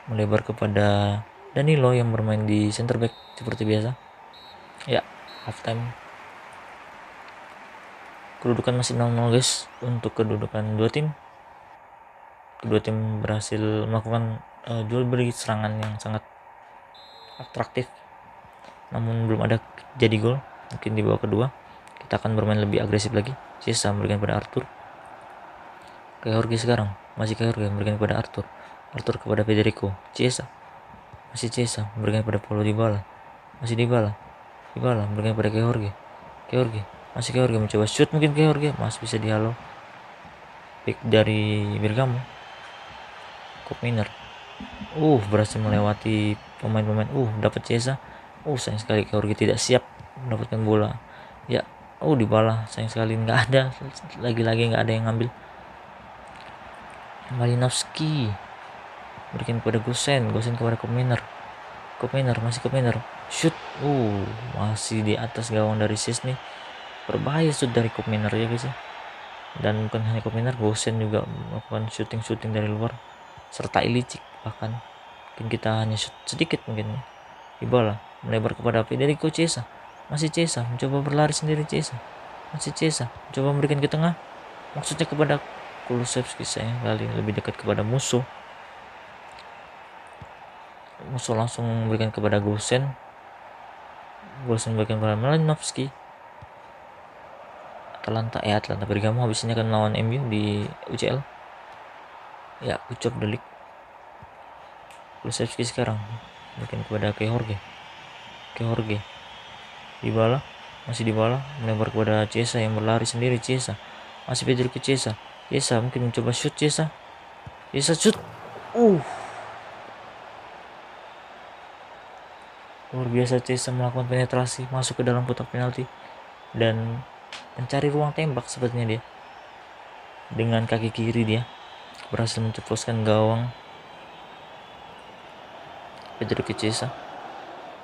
melebar kepada Danilo yang bermain di center back seperti biasa. Ya, half time. Kedudukan masih 0-0 guys untuk kedudukan dua tim. Kedua tim berhasil melakukan jual beli serangan yang sangat atraktif, namun belum ada jadi gol. Mungkin di babak kedua kita akan bermain lebih agresif lagi. Chiesa memberikan pada Arthur. Jorge sekarang, masih Jorge memberikan kepada Arthur kepada Federico. Chiesa, masih Chiesa memberikan kepada Paulo Dybala. Masih Dybala memberikan kepada Jorge. Masih Jorge mencoba shoot, mungkin Jorge masih bisa dihalau pick dari Bergamo. Koopmeiners berhasil melewati pemain-pemain. Dapat Chiesa. Sayang sekali Jorge tidak siap mendapatkan bola. Ya, Dybala sayang sekali nggak ada, lagi-lagi nggak ada yang ngambil. Malinowski berikan kepada Gosen kepada Koopmeiners. Masih Koopmeiners shoot, masih di atas gawang dari Szczesny. Berbahaya shoot dari Koopmeiners ya guys ya. Dan bukan hanya Koopmeiners, Gosen juga melakukan shooting dari luar, serta Ilicic bahkan. Mungkin kita hanya shoot sedikit mungkin. Dybala melebar kepada Federico. Chiesa, masih Chiesa mencoba berlari sendiri. Masih Chiesa mencoba memberikan ke tengah, maksudnya kepada Kulusevski. Sayang kali lebih dekat kepada musuh langsung memberikan kepada Gosen memberikan kepada Malinowski. Atlanta Bergamo habisnya akan melawan MU di UCL. Ya, ucap delik. Kulusevski sekarang memberikan kepada Jorge. Dybala, masih Dybala melebar kepada Chiesa yang berlari sendiri. Chiesa, masih Federico. Chiesa mungkin mencoba shoot. Chiesa shoot. Luar biasa Chiesa melakukan penetrasi masuk ke dalam kotak penalti dan mencari ruang tembak. Sepertinya dia dengan kaki kiri dia berhasil menceploskan gawang Federico Chiesa.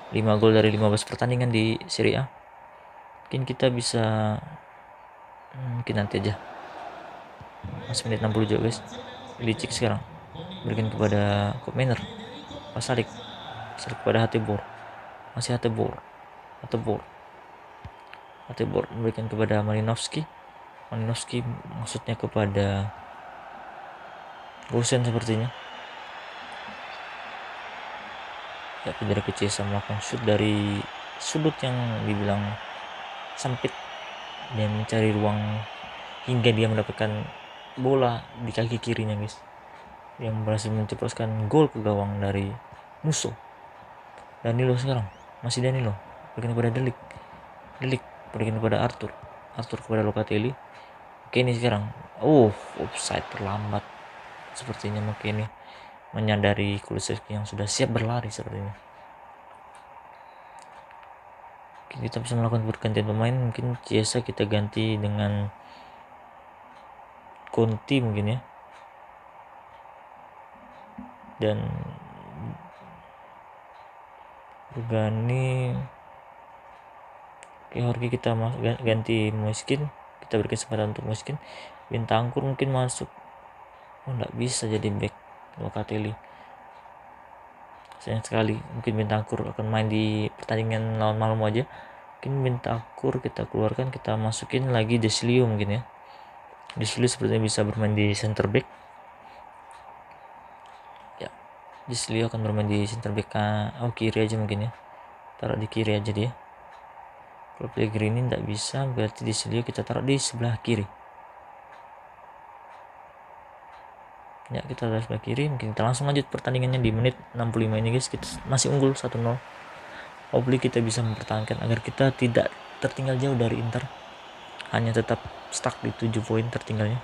5 gol dari 15 pertandingan di Serie A. Mungkin kita bisa mungkin nanti aja. Masih menit 60 juga guys. Ilicic sekarang berikan kepada Koopmeiners. Pasalik kepada Hateboer. Masih Hateboer memberikan kepada Malinowski maksudnya kepada Gosen sepertinya. Ya, Federico Chiesa melakukan shoot dari sudut yang dibilang sempit dan mencari ruang hingga dia mendapatkan bola di kaki kirinya guys, yang berhasil menceploskan gol ke gawang dari musuh. Danilo sekarang, masih Danilo berikan kepada Delik berikan kepada Arthur kepada Locatelli. McKennie sekarang, offside, terlambat sepertinya. McKennie menyadari Kulusevski yang sudah siap berlari sepertinya. Kita bisa melakukan pergantian pemain. Mungkin Chiesa kita ganti dengan Conti mungkin ya, dan Rugani. Jorge kita ganti Moiskin, kita beri kesempatan untuk Moiskin. Bentancur mungkin masuk, nggak bisa jadi back Locatelli. Sayang sekali, mungkin Bentancur akan main di pertandingan lawan Malmo aja. Mungkin Bentancur kita keluarkan, kita masukin lagi Deslio mungkin ya. Deslio sepertinya bisa bermain di center back. Ya, Deslio akan bermain di center back kiri aja mungkin ya. Taruh di kiri aja dia. Kalau Pellegrini tidak bisa, berarti Deslio kita taruh di sebelah kiri. Ya, kita taruh sebelah kiri. Mungkin kita langsung lanjut pertandingannya di menit 65 ini guys. Kita masih unggul 1-0. Hopefully kita bisa mempertahankan agar kita tidak tertinggal jauh dari Inter, hanya tetap stuck di 7 poin tertinggalnya.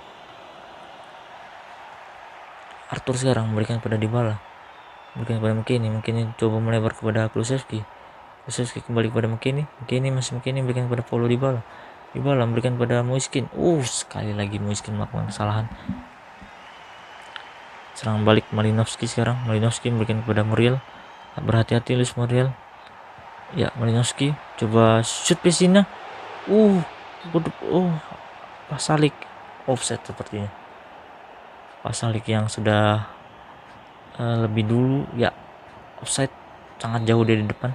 Arthur sekarang memberikan kepada Dybala, memberikan kepada McKennie. McKennie coba melebar kepada Kulusevski. Kulusevski kembali kepada McKennie. McKennie memberikan kepada Paulo Dybala. Dybala memberikan kepada Moiskin. Sekali lagi Moiskin melakukan kesalahan. Serangan balik Malinowski sekarang. Malinowski memberikan kepada Muriel. Berhati-hati Luis Muriel. Ya, Malinowski coba shoot Pessina. Pasalic offset sepertinya. Pasalic yang sudah lebih dulu ya offside, sangat jauh dari depan.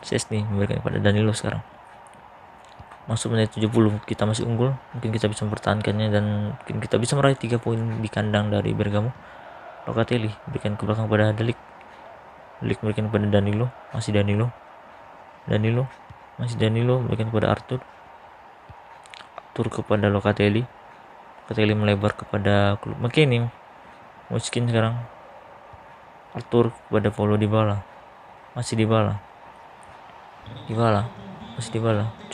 Szczesny memberikan kepada Danilo sekarang. Masuk menit 70, kita masih unggul, mungkin kita bisa mempertahankannya dan mungkin kita bisa meraih 3 poin di kandang dari Bergamo. Locatelli berikan ke belakang kepada Delik berikan kepada Danilo, masih Danilo berikan kepada Arthur kepada Locatelli melebar kepada McKennie. Moiskin sekarang. Arthur kepada Paulo Dybala, masih Dybala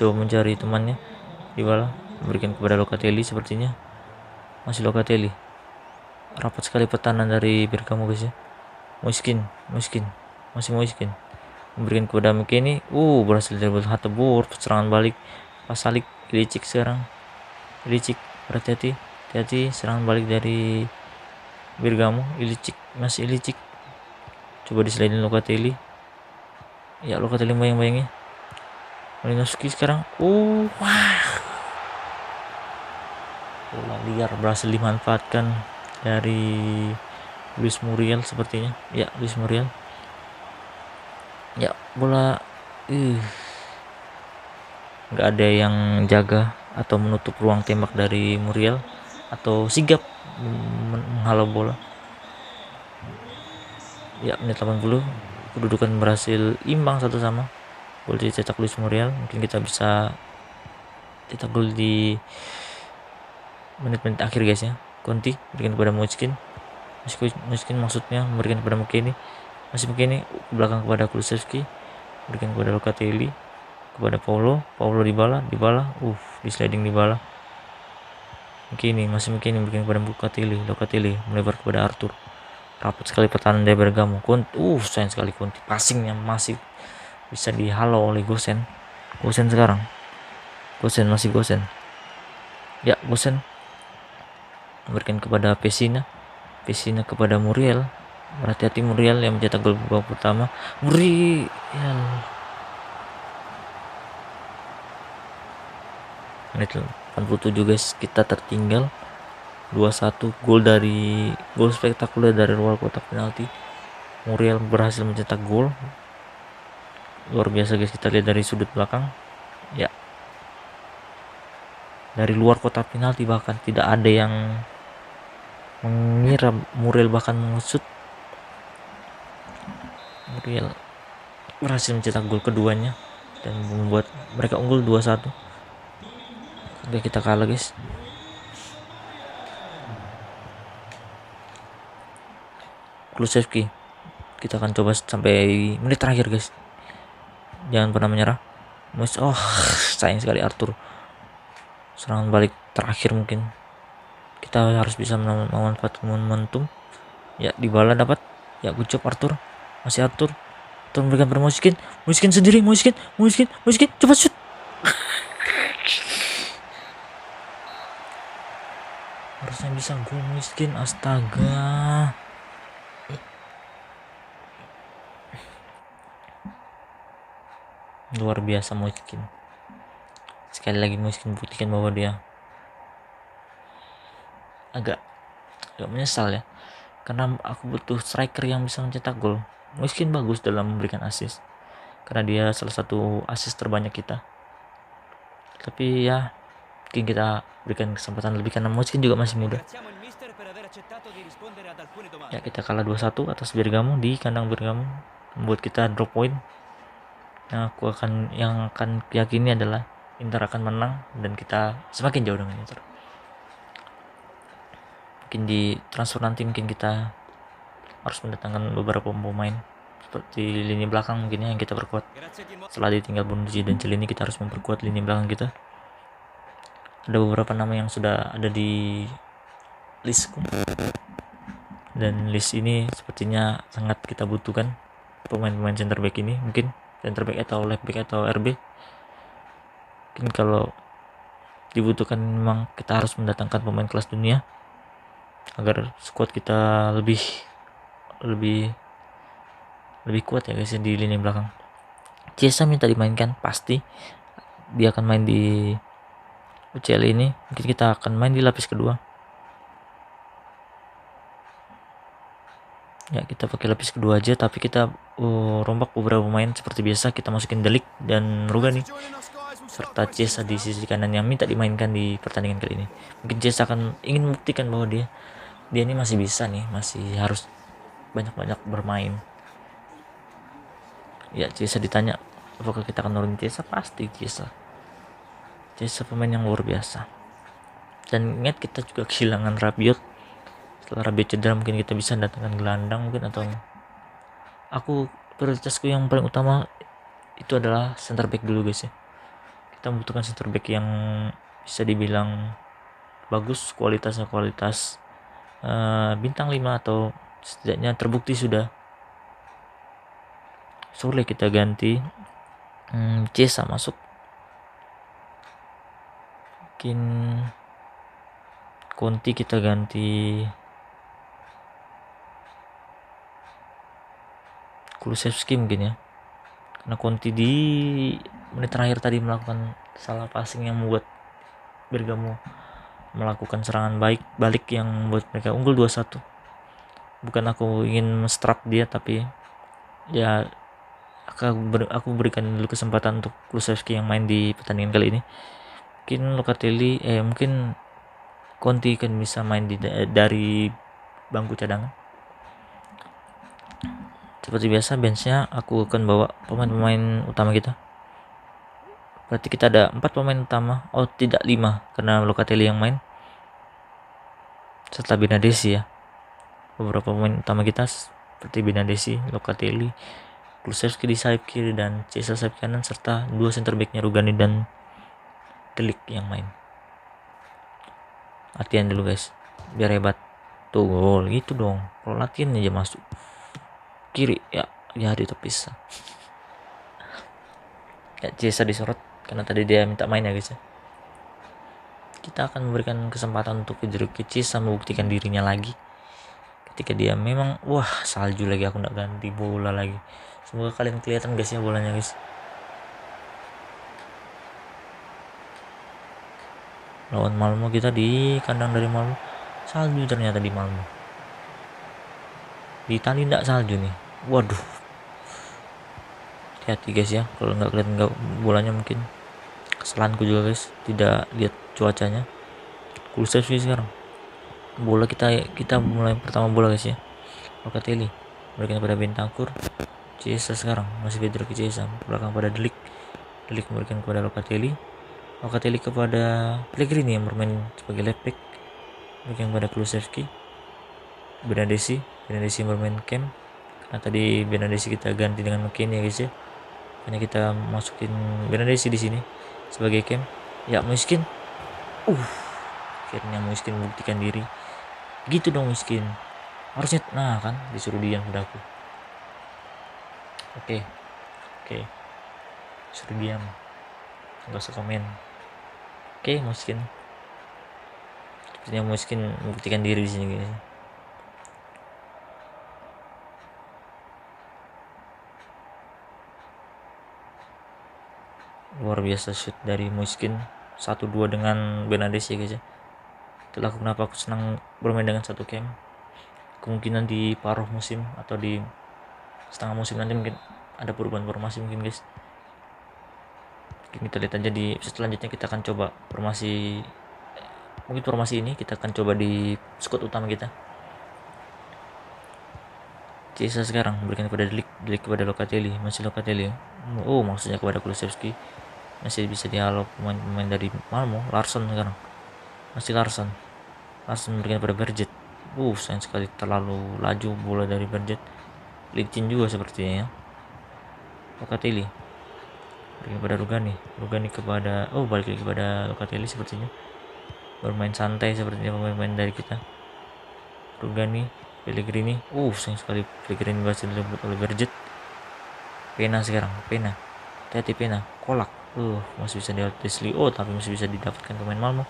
coba mencari temannya. Dybala memberikan kepada Locatelli, sepertinya masih Locatelli. Rapat sekali pertahanan dari Bergamo guys ya. Moiskin memberikan kepada McKennie. Berhasil direbut Hateboer. Serangan balik Pasalic. Ilicic sekarang. Hati-hati serangan balik dari Bergamo. Ilicic coba diselidin Locatelli. Ya, Locatelli bayang-bayangnya. Malinowski sekarang. Bola liar berhasil dimanfaatkan dari Luis Muriel sepertinya. Ya, Luis Muriel. Ya, bola nggak ada yang jaga atau menutup ruang tembak dari Muriel atau sigap menghalau bola. Ya, menit 80 kedudukan berhasil imbang 1-1. Gol dicetak Luis Muriel. Mungkin kita bisa cetak gol di menit-menit akhir guys ya. Conti berikan kepada Moiskin maksudnya memberikan kepada McKennie. Masih McKennie ke belakang kepada Kulusevski, berikan kepada Locatelli, kepada Paulo Dybala di sliding Dybala. McKennie berikan kepada Locatelli melebar kepada Arthur. Rapat sekali pertahanan dari Bergamo. Sayang sekali Conti, passingnya masih bisa dihalau oleh Gosen sekarang. Gosen ya, Gosen memberikan kepada Pessina kepada Muriel. Berhati-hati Muriel yang mencetak gol babak pertama. Muriel menit 87 guys, kita tertinggal 2-1. Gol spektakuler dari luar kotak penalti. Muriel berhasil mencetak gol luar biasa guys. Kita lihat dari sudut belakang ya, dari luar kotak penalti, bahkan tidak ada yang mengira Muriel bahkan mengusut. Muriel berhasil mencetak gol keduanya dan membuat mereka unggul 2-1. Oke, kita kalah guys. Kulusevski, kita akan coba sampai menit terakhir guys, jangan pernah menyerah. Sayang sekali Arthur. Serangan balik terakhir, mungkin kita harus bisa memanfaatkan momentum. Ya, Dybala dapat. Ya, good job Arthur. Masih Arthur memberikan pada Moiskin sendiri. Moiskin cepat shoot. Harusnya bisa gol Moiskin. Astaga. Luar biasa Moiskin. Sekali lagi Moiskin buktikan bahwa dia agak menyesal ya, karena aku butuh striker yang bisa mencetak gol. Moiskin bagus dalam memberikan assist karena dia salah satu assist terbanyak kita, tapi ya mungkin kita berikan kesempatan lebih karena Moiskin juga masih muda. Ya, kita kalah 2-1 atas Bergamo di kandang Bergamo, membuat kita drop point. Yang akan yakini adalah Inter akan menang dan kita semakin jauh dengan Inter. Mungkin di transfer nanti mungkin kita harus mendatangkan beberapa pemain seperti lini belakang mungkin yang kita perkuat. Setelah ditinggal Bonucci dan Chiellini, kita harus memperkuat lini belakang kita. Ada beberapa nama yang sudah ada di listku, dan list ini sepertinya sangat kita butuhkan pemain-pemain center back ini, mungkin center back atau left back atau RB. Mungkin kalau dibutuhkan memang kita harus mendatangkan pemain kelas dunia agar squad kita lebih kuat ya guys di lini belakang. Chiesa minta dimainkan, pasti dia akan main di UCL ini. Mungkin kita akan main di lapis kedua. Ya, kita pakai lapis kedua aja, tapi kita rombak beberapa pemain seperti biasa. Kita masukin De Ligt dan Rugani serta Chiesa di sisi kanan yang minta dimainkan di pertandingan kali ini. Mungkin Chiesa akan ingin membuktikan bahwa dia ini masih bisa nih, masih harus banyak-banyak bermain. Ya, Chiesa ditanya apakah kita akan nurunin Chiesa, pasti Chiesa pemain yang luar biasa. Dan ingat, kita juga kehilangan Rabiot. Setelah Rabiot cedera, mungkin kita bisa datangkan gelandang mungkin, atau aku prioritasku yang paling utama itu adalah center back dulu guys ya. Kita membutuhkan center back yang bisa dibilang bagus, kualitas bintang 5 atau setidaknya terbukti sudah. Soleh kita ganti, Chiesa masuk, mungkin Conti kita ganti Kulusevski mungkin ya, karena Conti di menit terakhir tadi melakukan salah passing yang membuat Bergamo melakukan serangan balik yang membuat mereka unggul 2-1. Bukan aku ingin menstrap dia, tapi ya aku berikan dulu kesempatan untuk Kulusevski yang main di pertandingan kali ini. Mungkin Locatelli mungkin Conti kan bisa main dari bangku cadangan. Seperti biasa, benchnya aku akan bawa pemain-pemain utama kita. Berarti kita ada 4 pemain utama. Oh tidak, 5, karena Locatelli yang main setelah Benadesi ya. Beberapa pemain utama kita seperti Benadesi, Locatelli, Kulusevski di sayap kiri, dan Chiesa sayap kanan, serta 2 center backnya Rugani dan De Ligt yang main. Latihan dulu guys, biar hebat. Tuh gol gitu dong, kalau latihan aja masuk kiri ya ditepis. Ya, Chiesa disorot karena tadi dia minta main ya guys ya. Kita akan memberikan kesempatan untuk Chiesa membuktikan dirinya lagi ketika dia memang salju lagi. Aku nggak ganti bola lagi, semoga kalian kelihatan guys ya bolanya guys. Lawan Malmo, kita di kandang dari Malmo, salju ternyata di Malmo. Di Itali nggak salju nih, waduh. Hati-hati guys ya, kalau nggak kelihatan bolanya. Mungkin kesalahanku juga guys, tidak lihat cuacanya. Kulusevski sekarang, bola kita mulai pertama bola guys ya. Locatelli berikan pada Bentancur. Chiesa sekarang masih Pedro ke Chiesa, belakang pada De Ligt memberikan kepada Locatelli kepada Pellegrini yang bermain sebagai left back, berikan kepada Kulusevski. Benadesi bermain cam, karena tadi Benadesi kita ganti dengan McKennie ya guys ya. Hanya kita masukin Benadesi di sini sebagai cam. Ya, Miskin akhirnya Miskin membuktikan diri. Gitu dong Miskin, harusnya kan disuruh diam pada aku. Oke, suruh diam, nggak usah komen. Oke, Miskin, sepertinya Miskin membuktikan diri di sini guys. Luar biasa shoot dari Miskin, 1-2 dengan Benadesi guys ya. Itulah kenapa aku senang bermain dengan satu camp. Kemungkinan di paruh musim atau di setengah musim nanti mungkin ada perubahan formasi mungkin guys. Kita lihat aja di episode selanjutnya. Kita akan coba formasi ini kita akan coba di squad utama kita. Chiesa sekarang berikan kepada De Ligt kepada Locatelli, masih Locatelli. Maksudnya kepada Kulusevski. Masih bisa dialog pemain dari Malmo. Larsson sekarang, masih Larsson berikan kepada Berget. Sayang sekali terlalu laju bola dari Berget. Licin juga sepertinya ya. Locatelli berikan kepada Rugani kepada balik lagi kepada Locatelli, sepertinya bermain santai sepertinya pemain dari kita. Rugani, Pellegrini. Sayang sekali Pellegrini berhasil direbut oleh Berget. Pena sekarang, Pena. Hati-hati Pena, Kolak. Masih bisa diaut Desli. Tapi masih bisa didapatkan pemain Malmo.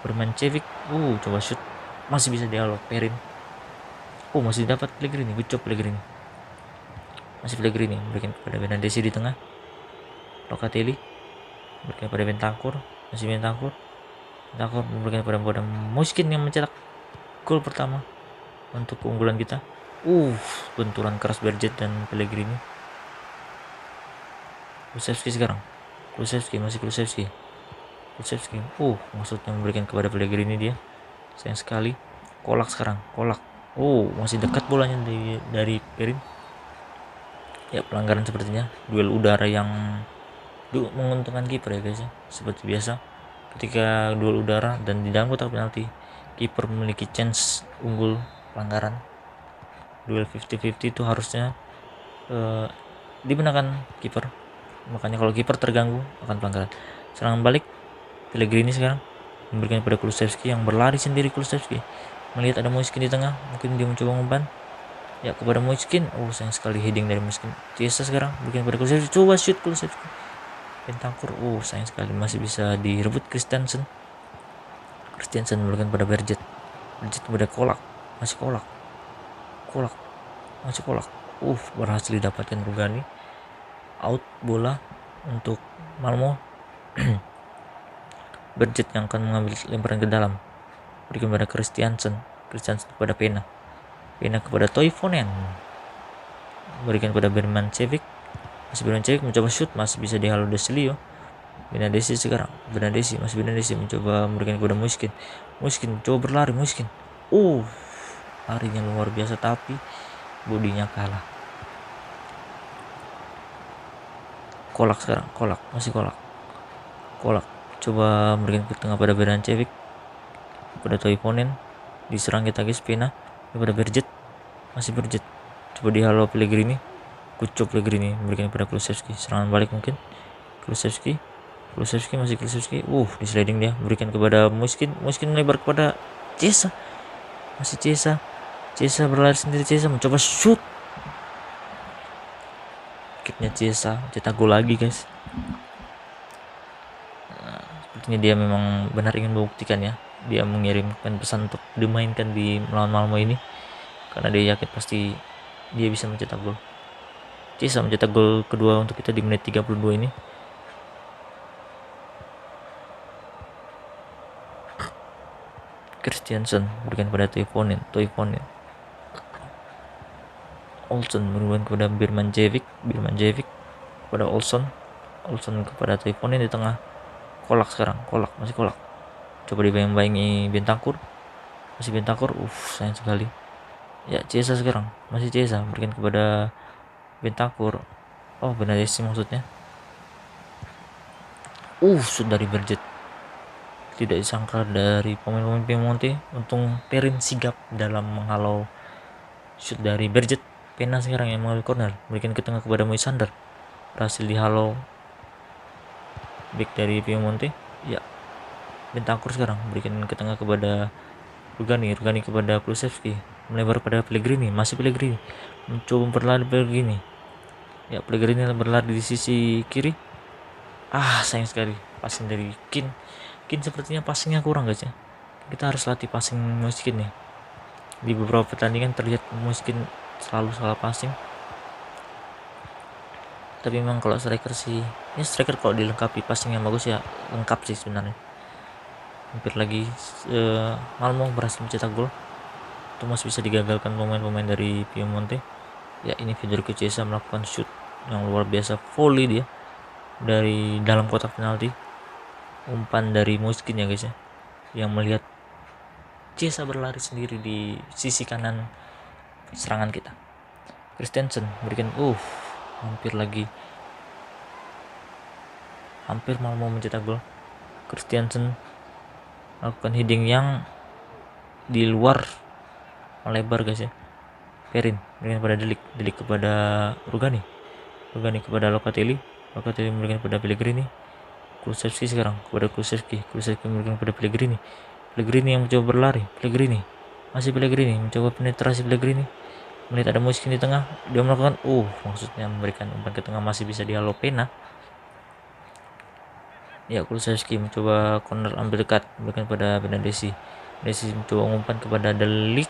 Bermancevic. Coba shoot. Masih bisa diaut Perin. Masih dapat Pellegrini. Good job Pellegrini. Masih Pellegrini memberikan kepada Benadesi di tengah. Locatelli memberikan kepada Bentancur. Masih Bentancur memberikan kepada Moiskin yang mencetak gol pertama untuk keunggulan kita. Benturan keras Berget dan Pellegrini. Kulusevski sekarang. Masih Kulusevski. Maksudnya memberikan kepada Pellegrini dia. Sayang sekali. Kolak sekarang. Masih dekat bolanya dari Perin. Ya, pelanggaran sepertinya. Duel udara yang menguntungkan kiper ya guys ya. Seperti biasa. Ketika duel udara dan di dalam kotak penalti, kiper memiliki chance unggul pelanggaran. Duel 50-50 itu harusnya dibenarkan kiper. Makanya kalau kiper terganggu akan pelanggaran. Serangan balik Pellegrini sekarang memberikan kepada Kulusevski yang berlari sendiri. Kulusevski melihat ada Moiskin di tengah, mungkin dia mencoba umpan. Ya, kepada Moiskin. Sayang sekali heading dari Moiskin. Chiesa sekarang berikan kepada Kulusevski. Coba shoot Kulusevski. Bentancur. Sayang sekali masih bisa direbut Christensen memberikan pada Berget kepada Kolak. Masih Kolak. Berhasil didapatkan Rugani. Out bola untuk Malmo. Berget yang akan mengambil lemparan ke dalam. Berikan kepada Christiansen kepada Pena kepada Toivonen. Berikan kepada Bermancevic. Masih Bermancevic mencoba shoot, masih bisa dihalau Deslio. Benadesi sekarang. Masih Benadesi mencoba memberikan kepada Moiskin coba berlari Moiskin. Larinya luar biasa tapi bodinya kalah. Kolak sekarang. Masih Kolak coba memberikan ke tengah pada Benadesi pada Toivonen. Diserang kita guys. Pena kepada Berget. Masih Berget coba dihalau Pellegrini. Good job Pellegrini memberikan kepada Kulusevski. Serangan balik mungkin Kulusevski masih Kulusevski. Di sliding dia berikan kepada Moiskin melebar kepada Chiesa. Masih Chiesa berlari sendiri. Chiesa mencoba shoot. Kicknya Chiesa cetak gol lagi guys. Sepertinya dia memang benar ingin membuktikan ya. Dia mengirimkan pesan untuk dimainkan di melawan Malmo ini karena dia yakin pasti dia bisa mencetak gol. Chiesa mencetak gol kedua untuk kita di menit 32 ini. Christiansen berikan kepada Toivonen. Olsen berikan kepada Birmancevic kepada Olsen kepada Toivonen di tengah. Kolak sekarang. Masih Kolak. Coba dibayang-bayangi Bentancur. Masih Bentancur. Sayang sekali. Ya, Chiesa sekarang. Masih Chiesa berikan kepada Bentancur. Benadesi maksudnya. Shoot dari Berget. Tidak disangka dari pemain-pemain Piemonte. Untung Perin sigap dalam menghalau shoot dari Berget. Pena sekarang yang mengambil corner, berikan ke tengah kepada Moisander. Berhasil dihalau back dari Piemonte. Ya, Bentancur sekarang berikan ke tengah kepada Rugani kepada Kulusevski. Melebar pada Pellegrini. Masih Pellegrini mencoba berlari Pellegrini. Ya, Pellegrini berlari di sisi kiri. Sayang sekali passing dari Kin sepertinya passingnya kurang guys ya. Kita harus latih passing Moiskin nih. Di beberapa pertandingan terlihat Moiskin selalu salah passing. Tapi memang kalau striker sih, ya striker kalau dilengkapi passing yang bagus ya lengkap sih sebenarnya. Hampir lagi Malmo berhasil mencetak gol. Itu masih bisa digagalkan pemain-pemain dari Piemonte. Ya, ini Federico Chiesa melakukan shoot yang luar biasa, volley dia dari dalam kotak penalti. Umpan dari Moiskin ya guys ya, yang melihat Chiesa berlari sendiri di sisi kanan serangan kita. Christensen berikan hampir mau mencetak gol. Christensen melakukan heading yang di luar melebar guys ya. Perin berikan kepada Delik kepada Rugani kepada Locatelli memberikan kepada Pellegrini. Kulusevski sekarang kepada Kulusevski memberikan kepada Pellegrini yang mencoba berlari. Pellegrini Masih Pellegrini mencoba penetrasi Pellegrini. Melihat ada Moiskin di tengah, dia melakukan maksudnya memberikan umpan ke tengah, masih bisa dihalau Pena. Ya, Kulusevski mencoba corner ambil dekat, berikan pada Benadesi. Benadesi mencoba umpan kepada Delik.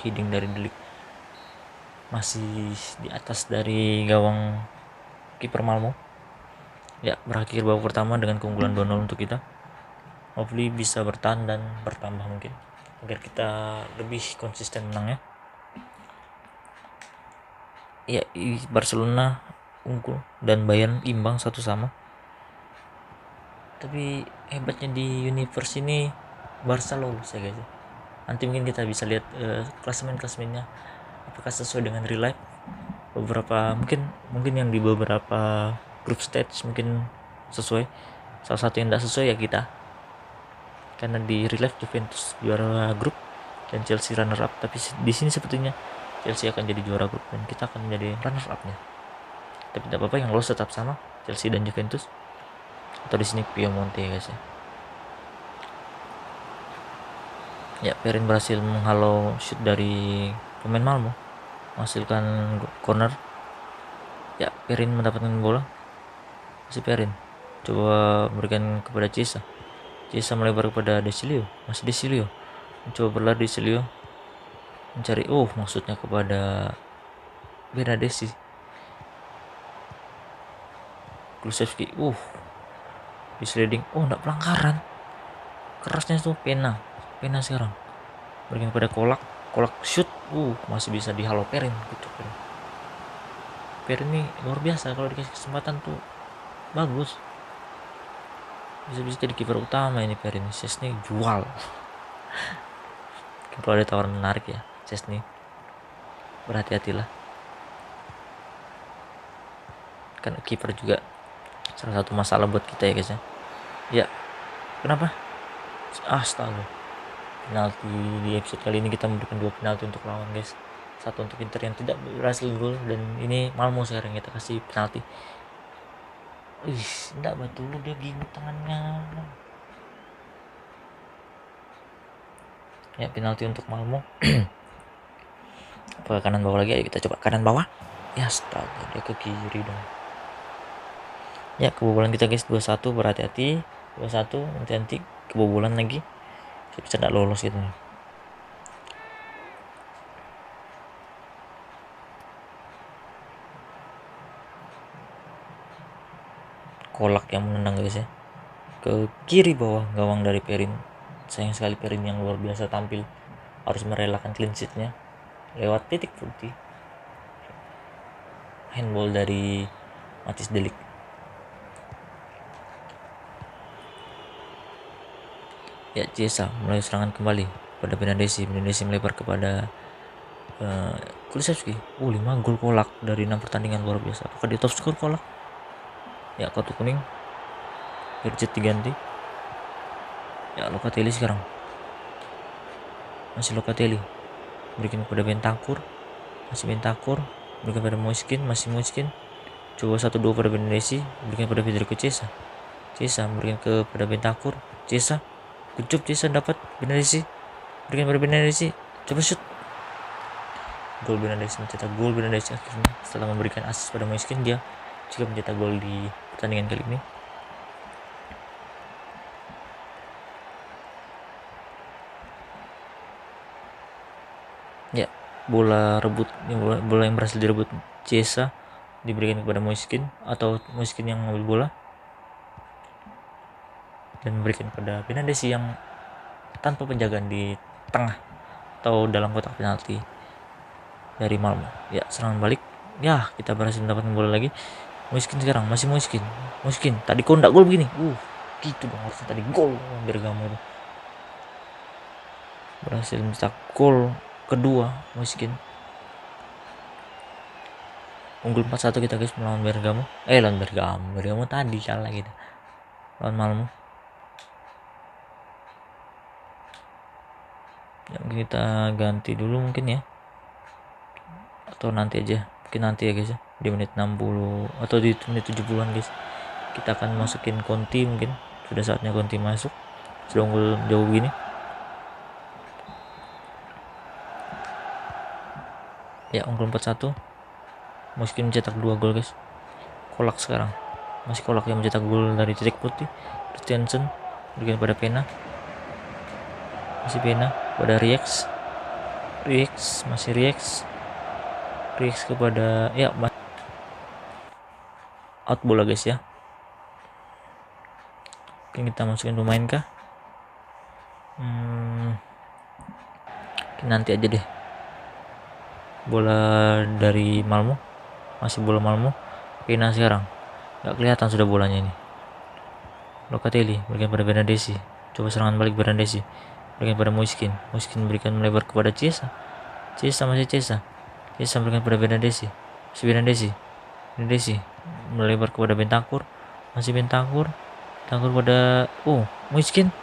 Heading dari Delik. Masih di atas dari gawang kiper Malmo. Ya, berakhir babak pertama dengan keunggulan 2-0 untuk kita. Hopefully bisa bertahan dan bertambah mungkin, agar kita lebih konsisten menangnya. Ya, Barcelona unggul dan Bayern imbang 1-1. Tapi hebatnya di universe ini Barca lolos ya guys. Nanti mungkin kita bisa lihat klasemennya apakah sesuai dengan real life. Beberapa mungkin yang di beberapa group stage mungkin sesuai. Salah satu yang tidak sesuai ya kita, karena di real life Juventus juara grup dan Chelsea runner up, tapi di sini sepertinya Chelsea akan jadi juara grup dan kita akan menjadi runner up-nya. Tapi tidak apa-apa, yang lolos tetap sama Chelsea dan Juventus. Atau di sini Piemonte ya guys ya. Ya, Perin berhasil menghalau shoot dari pemain Malmo, menghasilkan corner. Ya, Perin mendapatkan bola. Masih Perin coba berikan kepada Chiesa. Chiesa melebar kepada Desilio. Masih Desilio mencoba berlari. Desilio mencari maksudnya kepada Benadesi. Kulusevski di sliding, enggak pelanggaran, kerasnya itu Pena sekarang berikan pada Kolak shoot, masih bisa dihalau Perin. Perin ini luar biasa, kalau dikasih kesempatan tuh bagus, bisa jadi kiper utama ini Perin. Chesney jual kalau ada tawaran menarik ya Chesney, berhati-hatilah, kan kiper juga salah satu masalah buat kita ya guys ya. Ya, kenapa? Astaga, penalti di episode kali ini kita memberikan 2 penalti untuk lawan guys. Satu untuk Inter yang tidak berhasil gol, dan ini Malmo sekarang kita kasih penalti. Enggak betul, dia gini tangannya. Ya, penalti untuk Malmo. Apakah kanan bawah lagi? Ayo kita coba kanan bawah. Ya, astaga, dia ke kiri dong. Ya, kebobolan kita guys, 2-1, berhati-hati. 2-1, nanti kebobolan lagi, bisa tidak lolos gitu. Kolak yang menendang guys ya, ke kiri bawah gawang dari Perin. Sayang sekali Perin yang luar biasa tampil harus merelakan clean sheet-nya lewat titik putih handball dari Matis Delik. Ya, Chiesa mulai serangan kembali pada Benadesi melebar kepada Kulusevski. 5 gol Kolak dari 6 pertandingan, luar biasa. Apakah dia top skor Kolak? Ya, kartu kuning, Birjet diganti. Ya, Locatelli sekarang, masih Locatelli berikan kepada Bentancur. Masih Bentancur berikan pada Moiskin. Masih Moiskin coba 1-2 pada Benadesi, berikan pada Federico Chiesa. Chiesa berikan kepada Bentancur. Chiesa, good job Chiesa, dapat Benadesi, berikan pada Benadesi, coba shoot. Gol Benadesi, mencetak gol Benadesi akhirnya setelah memberikan assist pada Moiskin. Dia juga mencetak gol di pertandingan kali ini. Ya, bola yang berhasil direbut Chiesa diberikan kepada Moiskin, atau Moiskin yang mengambil bola dan memberikan kepada Benadesi yang tanpa penjagaan di tengah atau dalam kotak penalti dari Malmo. Ya, serangan balik. Ya, kita berhasil mendapatkan bola lagi. Moiskin sekarang, masih Moiskin. Tadi kok enggak gol begini? Gitu dong, harusnya tadi gol Bergamo itu. Berhasil mencetak gol kedua Moiskin. Unggul 4-1 kita guys melawan Bergamo. Bergamo tadi salah kita. Lawan Malmo. Ya, mungkin kita ganti dulu mungkin ya. Atau nanti aja. Mungkin nanti ya guys ya. Di menit 60 atau di menit 70-an guys. Kita akan masukin Conti mungkin. Sudah saatnya Conti masuk. Sudah unggul jauh begini. Ya, unggul 4-1. Mungkin mencetak 2 gol guys. Kolak sekarang, masih Kolak yang mencetak gol dari titik putih. Christiansen berikan pada Pena, masih Pena pada Riex, masih Riex kepada out bola guys ya. Mungkin kita masukin pemain kah? Nanti aja deh. Bola dari Malmo, masih bola Malmo. Pena sekarang, nggak kelihatan sudah bolanya ini. Locatelli berikan pada Bernadesi, coba serangan balik Bernadesi, berikan pada Moiskin berikan melebar kepada Chiesa masih Chiesa berikan pada Bernadesi, masih Bernadesi melebar kepada Bentancur, masih Bentancur pada Moiskin,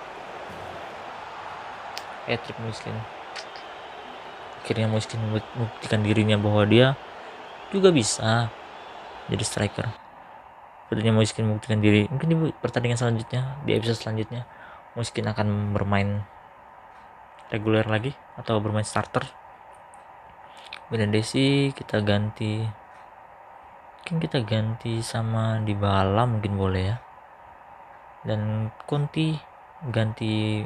hat-trick Moiskin. Akhirnya Moiskin membuktikan dirinya bahwa dia juga bisa jadi striker. Sepertinya Moiskin membuktikan diri. Mungkin di pertandingan selanjutnya, di episode selanjutnya, Moiskin akan bermain reguler lagi atau bermain starter. Bernadesi kita ganti, mungkin kita ganti sama Dybala mungkin boleh ya. Dan Conti ganti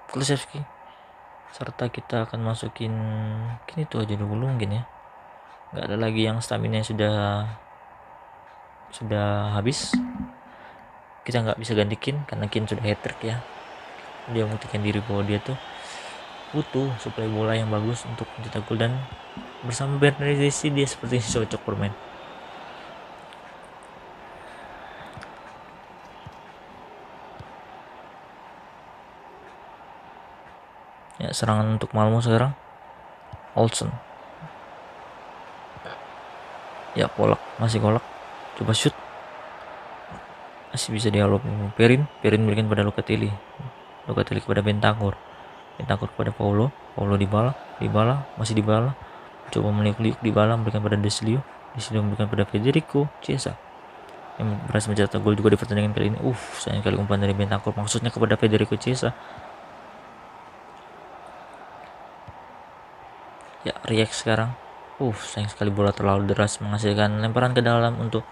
Kulusevski. Serta kita akan masukin, mungkin itu aja dulu mungkin ya. Nggak ada lagi yang stamina sudah habis. Kita nggak bisa gantikin karena Kin sudah hat-trick ya. Dia membuktikan diri bahwa dia tuh butuh suplai bola yang bagus untuk mencetak gol, dan bersama Bernadesi dia sepertinya cocok bermain. Ya, serangan untuk Malmo sekarang. Olsen. Ya, Kolak, masih Kolak. Coba shoot. Masih bisa dialog. Perin berikan pada Locatelli kepada Bentancur kepada Paulo Dybala, masih Dybala. Coba meliuk-liuk Dybala, berikan pada Deslio berikan pada Federico Chiesa yang berhasil mencetak gol juga di pertandingan kali ini. Sayang kali umpan dari Bentancur, maksudnya kepada Federico Chiesa. Ya, Riex sekarang. Sayang sekali bola terlalu deras menghasilkan lemparan ke dalam untuk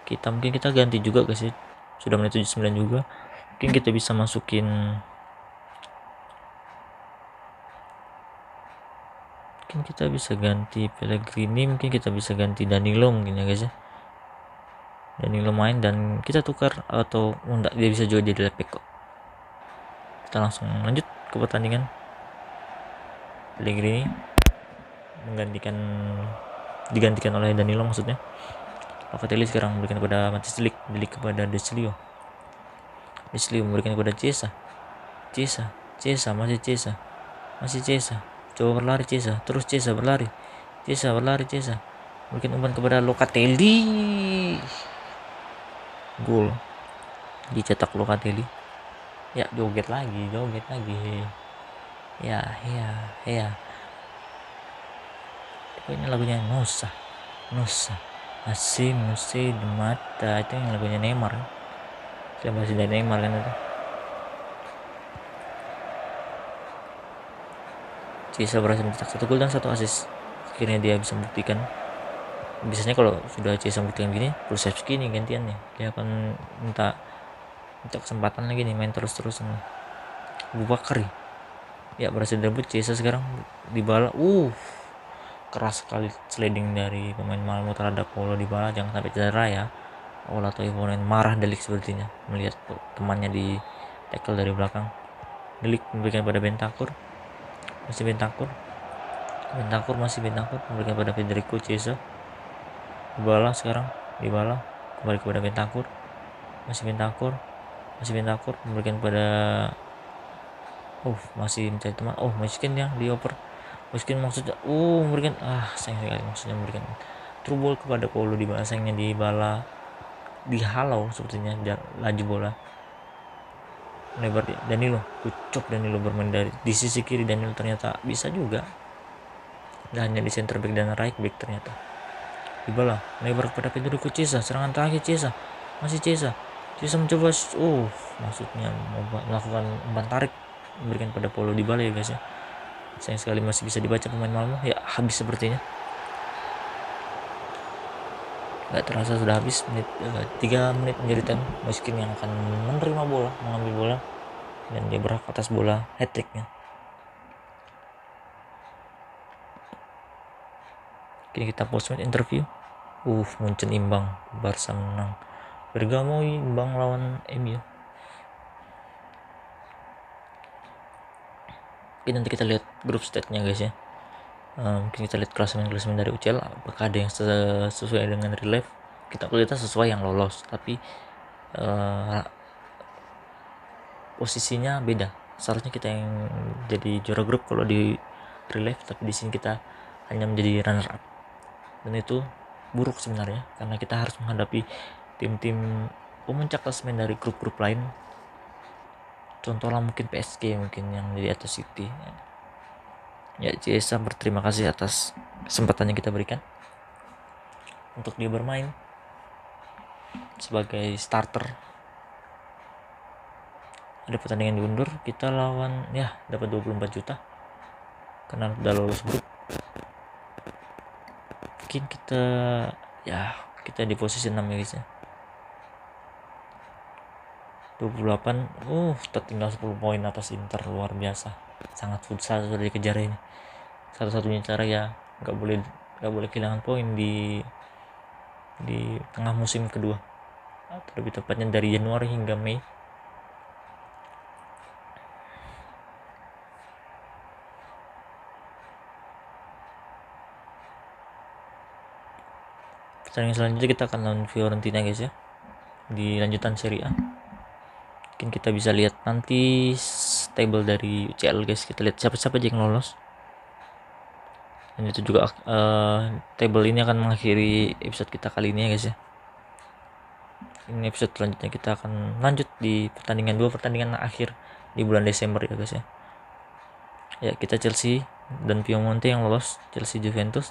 kita. Mungkin kita ganti juga guys ya. Sudah menit 79 juga. Mungkin kita bisa masukin, mungkin kita bisa ganti Pellegrini, mungkin kita bisa ganti Danilo mungkin ya guys ya. Danilo main dan kita tukar, atau enggak, dia bisa juga jadi lepek kok. Kita langsung lanjut ke pertandingan. Pellegrini digantikan oleh Danilo maksudnya. Locatelli sekarang memberikan kepada Matis Delik kepada Deslio memberikan kepada Chiesa, masih Chiesa, coba berlari Chiesa, terus Chiesa berlari, berikan umpan kepada Locatelli, gol dicetak Locatelli. Ya, joget lagi ya. Ini lagunya Nusa masih di mata, itu yang lagunya Neymar. Saya masih dari Neymar kan itu. Chiesa berhasil mencetak 1 gol dan 1 assist. Akhirnya dia bisa membuktikan. Biasanya kalau sudah Chiesa membuktikan gini, Kulusevski nih gantiannya. Dia akan minta kesempatan lagi nih, main terus-terusan. Abu Bakar ya berhasil direbut Chiesa sekarang. Dybala, keras sekali sliding dari pemain Malmo terhadap Paulo Dybala, jangan sampai cedera ya. Atau Ivonen marah Delik sepertinya melihat temannya di tackle dari belakang. Delik memberikan pada Bentancur, masih Bentancur memberikan pada Federico Chiesa. Dybala kembali kepada Bentancur, masih Bentancur memberikan pada masih mencari teman. Moiskin yang dioper. Moiskin maksudnya memberikan sayang sekali, maksudnya memberikan true ball kepada Paulo Dybala. Sayangnya Dybala dihalau sepertinya laju bola lebar. Danilo bermain di sisi kiri. Danilo ternyata bisa juga, dan hanya di center back dan right back ternyata. Dybala lebar kepada Federico Chiesa, serangan terakhir Chiesa, masih Chiesa mencoba maksudnya melakukan umpan tarik, memberikan pada Paulo Dybala ya guys ya. Sayang sekali masih bisa dibaca pemain Malmo. Ya, habis sepertinya. Gak terasa sudah habis 3 menit menjadi time. Moiskin yang akan menerima bola, mengambil bola, dan dia berhak atas bola hat-tricknya. Kini kita post match interview. Munchen imbang, Barca menang. Bergamo imbang lawan MU. Oke, nanti kita lihat grup state-nya guys ya. Mungkin kita lihat klasemen dari UCL, apakah ada yang sesuai dengan relief. Kita sesuai yang lolos, tapi posisinya beda. Seharusnya kita yang jadi juara grup kalau di relief, tapi di sini kita hanya menjadi runner up, dan itu buruk sebenarnya karena kita harus menghadapi tim-tim pemuncak klasemen dari grup-grup lain. Contohnya mungkin PSG mungkin yang di atas City. Ya, Ciesa berterima kasih atas kesempatan yang kita berikan untuk dia bermain sebagai starter. Ada pertandingan diundur, kita lawan dapat 24 juta karena udah lolos grup. Mungkin kita di posisi 6 ya guys ya. 28, kita tinggal 10 poin atas Inter, luar biasa. Sangat futsal sudah dikejar ini. Satu-satunya cara ya nggak boleh kehilangan poin di tengah musim kedua, atau lebih tepatnya dari Januari hingga Mei. Pertandingan selanjutnya kita akan lawan Fiorentina guys ya, di lanjutan Serie A. Mungkin kita bisa lihat nanti table dari UCL guys. Kita lihat siapa-siapa aja yang lolos, dan itu juga table ini akan mengakhiri episode kita kali ini ya guys ya. Ini episode selanjutnya kita akan lanjut di dua pertandingan akhir di bulan Desember ya guys ya. Ya, kita Chelsea dan Piemonte yang lolos. Chelsea, Juventus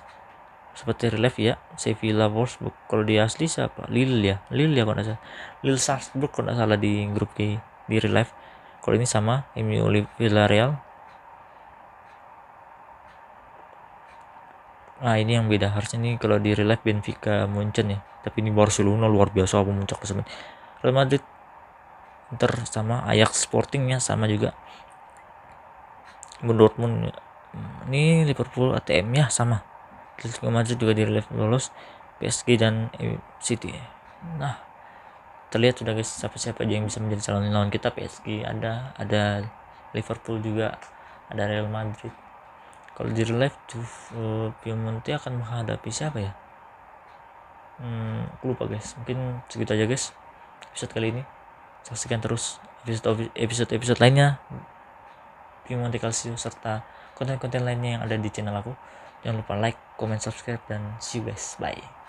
seperti relief ya, Sevilla, Wolfsburg. Kalau di asli siapa? Lille kalau nggak salah. Lille Salzburg kalau nggak salah di grup G di relief. Kalau ini sama MU, Villarreal. Nah, ini yang beda. Harusnya ini kalau di relief Benfica, Munchen ya. Tapi ini Barcelona luar biasa pemuncak klasemen. Real Madrid, Inter sama Ajax, Sportingnya sama juga. Dortmund ini Liverpool, ATM ya sama. Atletico Madrid juga di relief lolos, PSG dan City. Nah, terlihat sudah guys siapa-siapa aja yang bisa menjadi calon lawan kita. PSG ada Liverpool juga, ada Real Madrid. Kalau di relief Piemonte akan menghadapi siapa ya? Aku lupa guys. Mungkin segitu aja guys episode kali ini. Saksikan terus episode lainnya Piemonte Calcio serta konten-konten lainnya yang ada di channel aku. Jangan lupa like, comment, subscribe, dan see you guys. Bye.